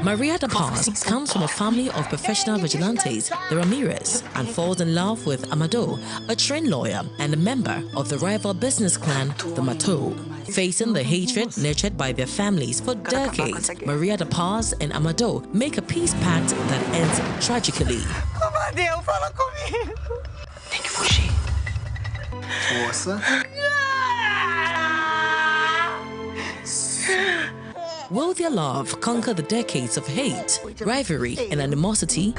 [SPEAKER 15] Maria Da Paz comes from a family of professional vigilantes, the Ramirez, and falls in love with Amado, a trained lawyer and a member of the rival business clan, the Mato. Facing the hatred nurtured by their families for decades, Maria Da Paz and Amado make a peace pact that ends tragically. Will their love conquer the decades of hate, rivalry, and animosity?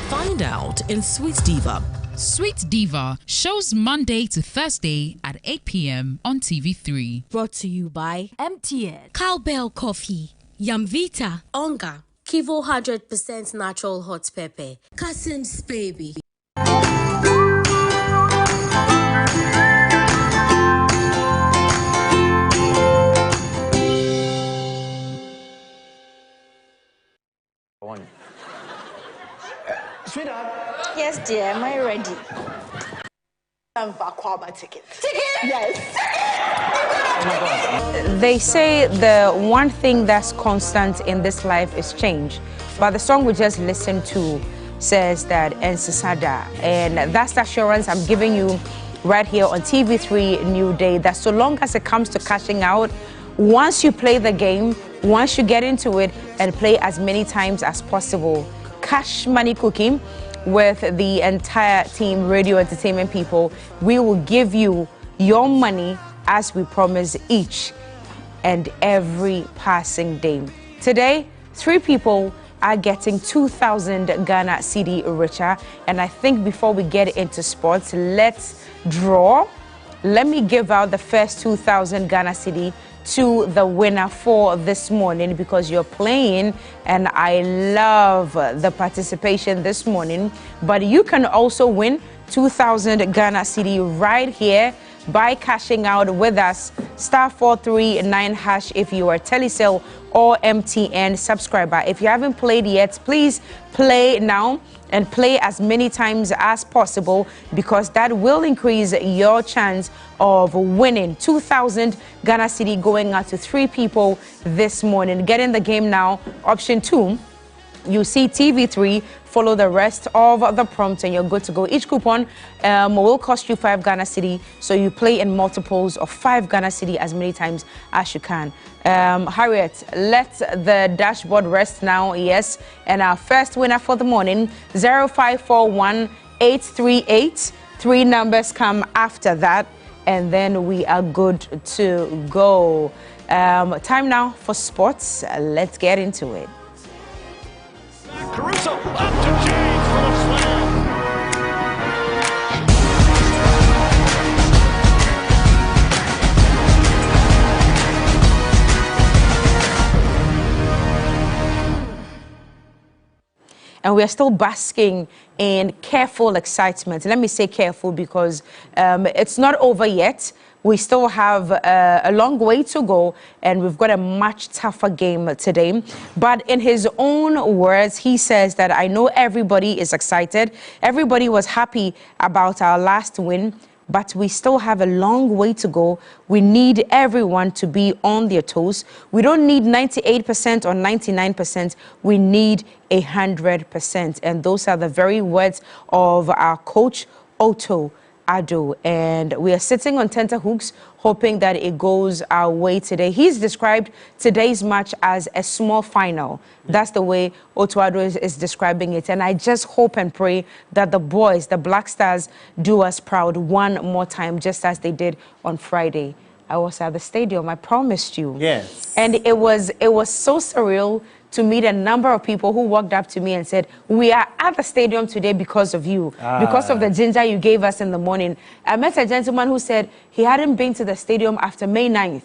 [SPEAKER 15] Find out in Sweet Diva.
[SPEAKER 16] Sweet Diva shows Monday to Thursday at 8 p.m. on TV3.
[SPEAKER 17] Brought to you by MTN, Cowbell Coffee, Yamvita, Onga, Kivo 100% natural hot pepper, Cousin's Baby.
[SPEAKER 10] Sweetheart.
[SPEAKER 18] Yes, dear. Am I ready?
[SPEAKER 10] I'm my ticket. Ticket? Yes.
[SPEAKER 19] They say the one thing that's constant in this life is change. But the song we just listened to says that Ensisada. And that's the assurance I'm giving you right here on TV3 New Day, that so long as it comes to cashing out, once you play the game, once you get into it and play as many times as possible, Cash Money Cooking with the entire team, Radio Entertainment people, we will give you your money as we promise each and every passing day. Today, 3 people are getting 2,000 Ghana cedi richer. And I think before we get into sports, let's draw. Let me give out the first 2,000 Ghana cedi to the winner for this morning, because you're playing and I love the participation this morning. But you can also win 2,000 Ghana cedi right here by cashing out with us, *439# if you are Telecel or MTN subscriber. If you haven't played yet, please play now and play as many times as possible, because that will increase your chance of winning 2,000 Ghana cedi going out to 3 people this morning. Get in the game now. Option 2. You see TV3, follow the rest of the prompt and you're good to go. Each coupon will cost you 5 Ghana cedi, so you play in multiples of 5 Ghana cedi as many times as you can. Harriet, let the dashboard rest now, yes. And our first winner for the morning, 0541838. 3 numbers come after that, and then we are good to go. Time now for sports. Let's get into it.
[SPEAKER 20] Caruso up to James for the slam.
[SPEAKER 19] And we are still basking in careful excitement. Let me say careful because it's not over yet. We still have a long way to go, and we've got a much tougher game today. But in his own words, he says that I know everybody is excited. Everybody was happy about our last win, but we still have a long way to go. We need everyone to be on their toes. We don't need 98% or 99%. We need 100%. And those are the very words of our coach, Otto Addo, and we are sitting on tenterhooks hoping that it goes our way today. He's described today's match as a small final. That's the way Otto Addo is describing it. And I just hope and pray that the boys, the Black Stars, do us proud one more time, just as they did on Friday. I was at the stadium, I promised you.
[SPEAKER 21] Yes.
[SPEAKER 19] And it was so surreal to meet a number of people who walked up to me and said, we are at the stadium today because of you, because of the ginger you gave us in the morning. I met a gentleman who said he hadn't been to the stadium after May 9th,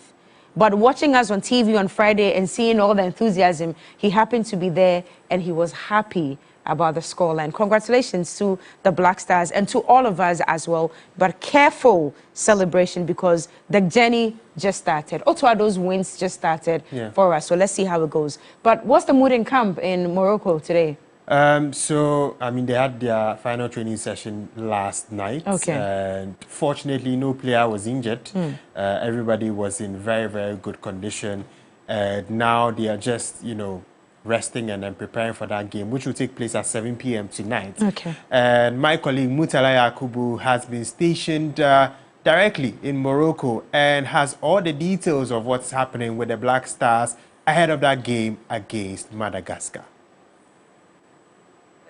[SPEAKER 19] but watching us on TV on Friday and seeing all the enthusiasm, he happened to be there and he was happy about the scoreline. Congratulations to the Black Stars and to all of us as well. But careful celebration because the journey just started. Otto Addo's wins just started for us. So let's see how it goes. But what's the mood in camp in Morocco today?
[SPEAKER 21] So, I mean, they had their final training session last night.
[SPEAKER 19] Okay.
[SPEAKER 21] And fortunately, no player was injured. Everybody was in very, very good condition. And now they are just, resting and then preparing for that game, which will take place at 7 p.m. tonight.
[SPEAKER 19] Okay.
[SPEAKER 21] And my colleague Mutala Yakubu has been stationed directly in Morocco and has all the details of what's happening with the Black Stars ahead of that game against Madagascar.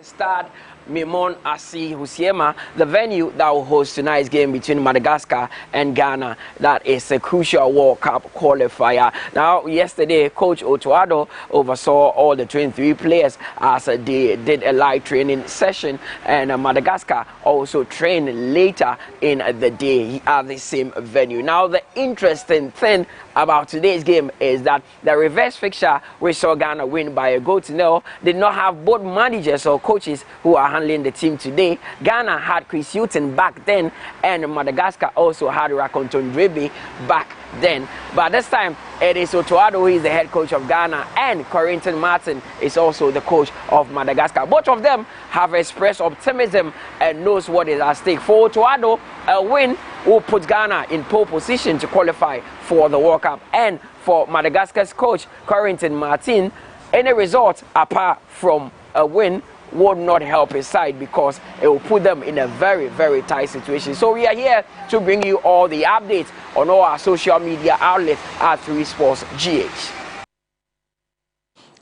[SPEAKER 22] Stade Mimon Asi Husiema, the venue that will host tonight's game between Madagascar and Ghana. That is a crucial World Cup qualifier. Now, yesterday, Coach Otto Addo oversaw all the 23 players as they did a live training session, and Madagascar also trained later in the day at the same venue. Now, the interesting thing about today's game is that the reverse fixture, which saw Ghana win by a goal to nil, did not have both managers or coaches who are handling the team today. Ghana had Chris Hughton back then, and Madagascar also had Rakonton Drebe back then. But this time, it is Otto Addo who is the head coach of Ghana, and Corrington Martin is also the coach of Madagascar. Both of them have expressed optimism and knows what is at stake. For Otto Addo, a win will put Ghana in pole position to qualify for the World Cup. And for Madagascar's coach, Corrington Martin, any result apart from a win would not help his side because it will put them in a very, very tight situation. So we are here to bring you all the updates on all our social media outlets at 3 Sports GH.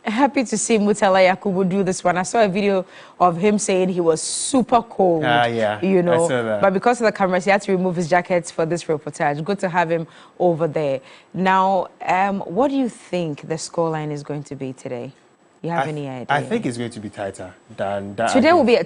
[SPEAKER 19] Happy to see Mutala Yakubu do this one. I saw a video of him saying he was super cold.
[SPEAKER 21] Yeah,
[SPEAKER 19] you know.
[SPEAKER 21] I saw that.
[SPEAKER 19] But because of the cameras, he had to remove his jacket for this reportage. Good to have him over there. Now, what do you think the scoreline is going to be today? You have any idea?
[SPEAKER 21] I think it's going to be tighter than that.
[SPEAKER 19] Today will be a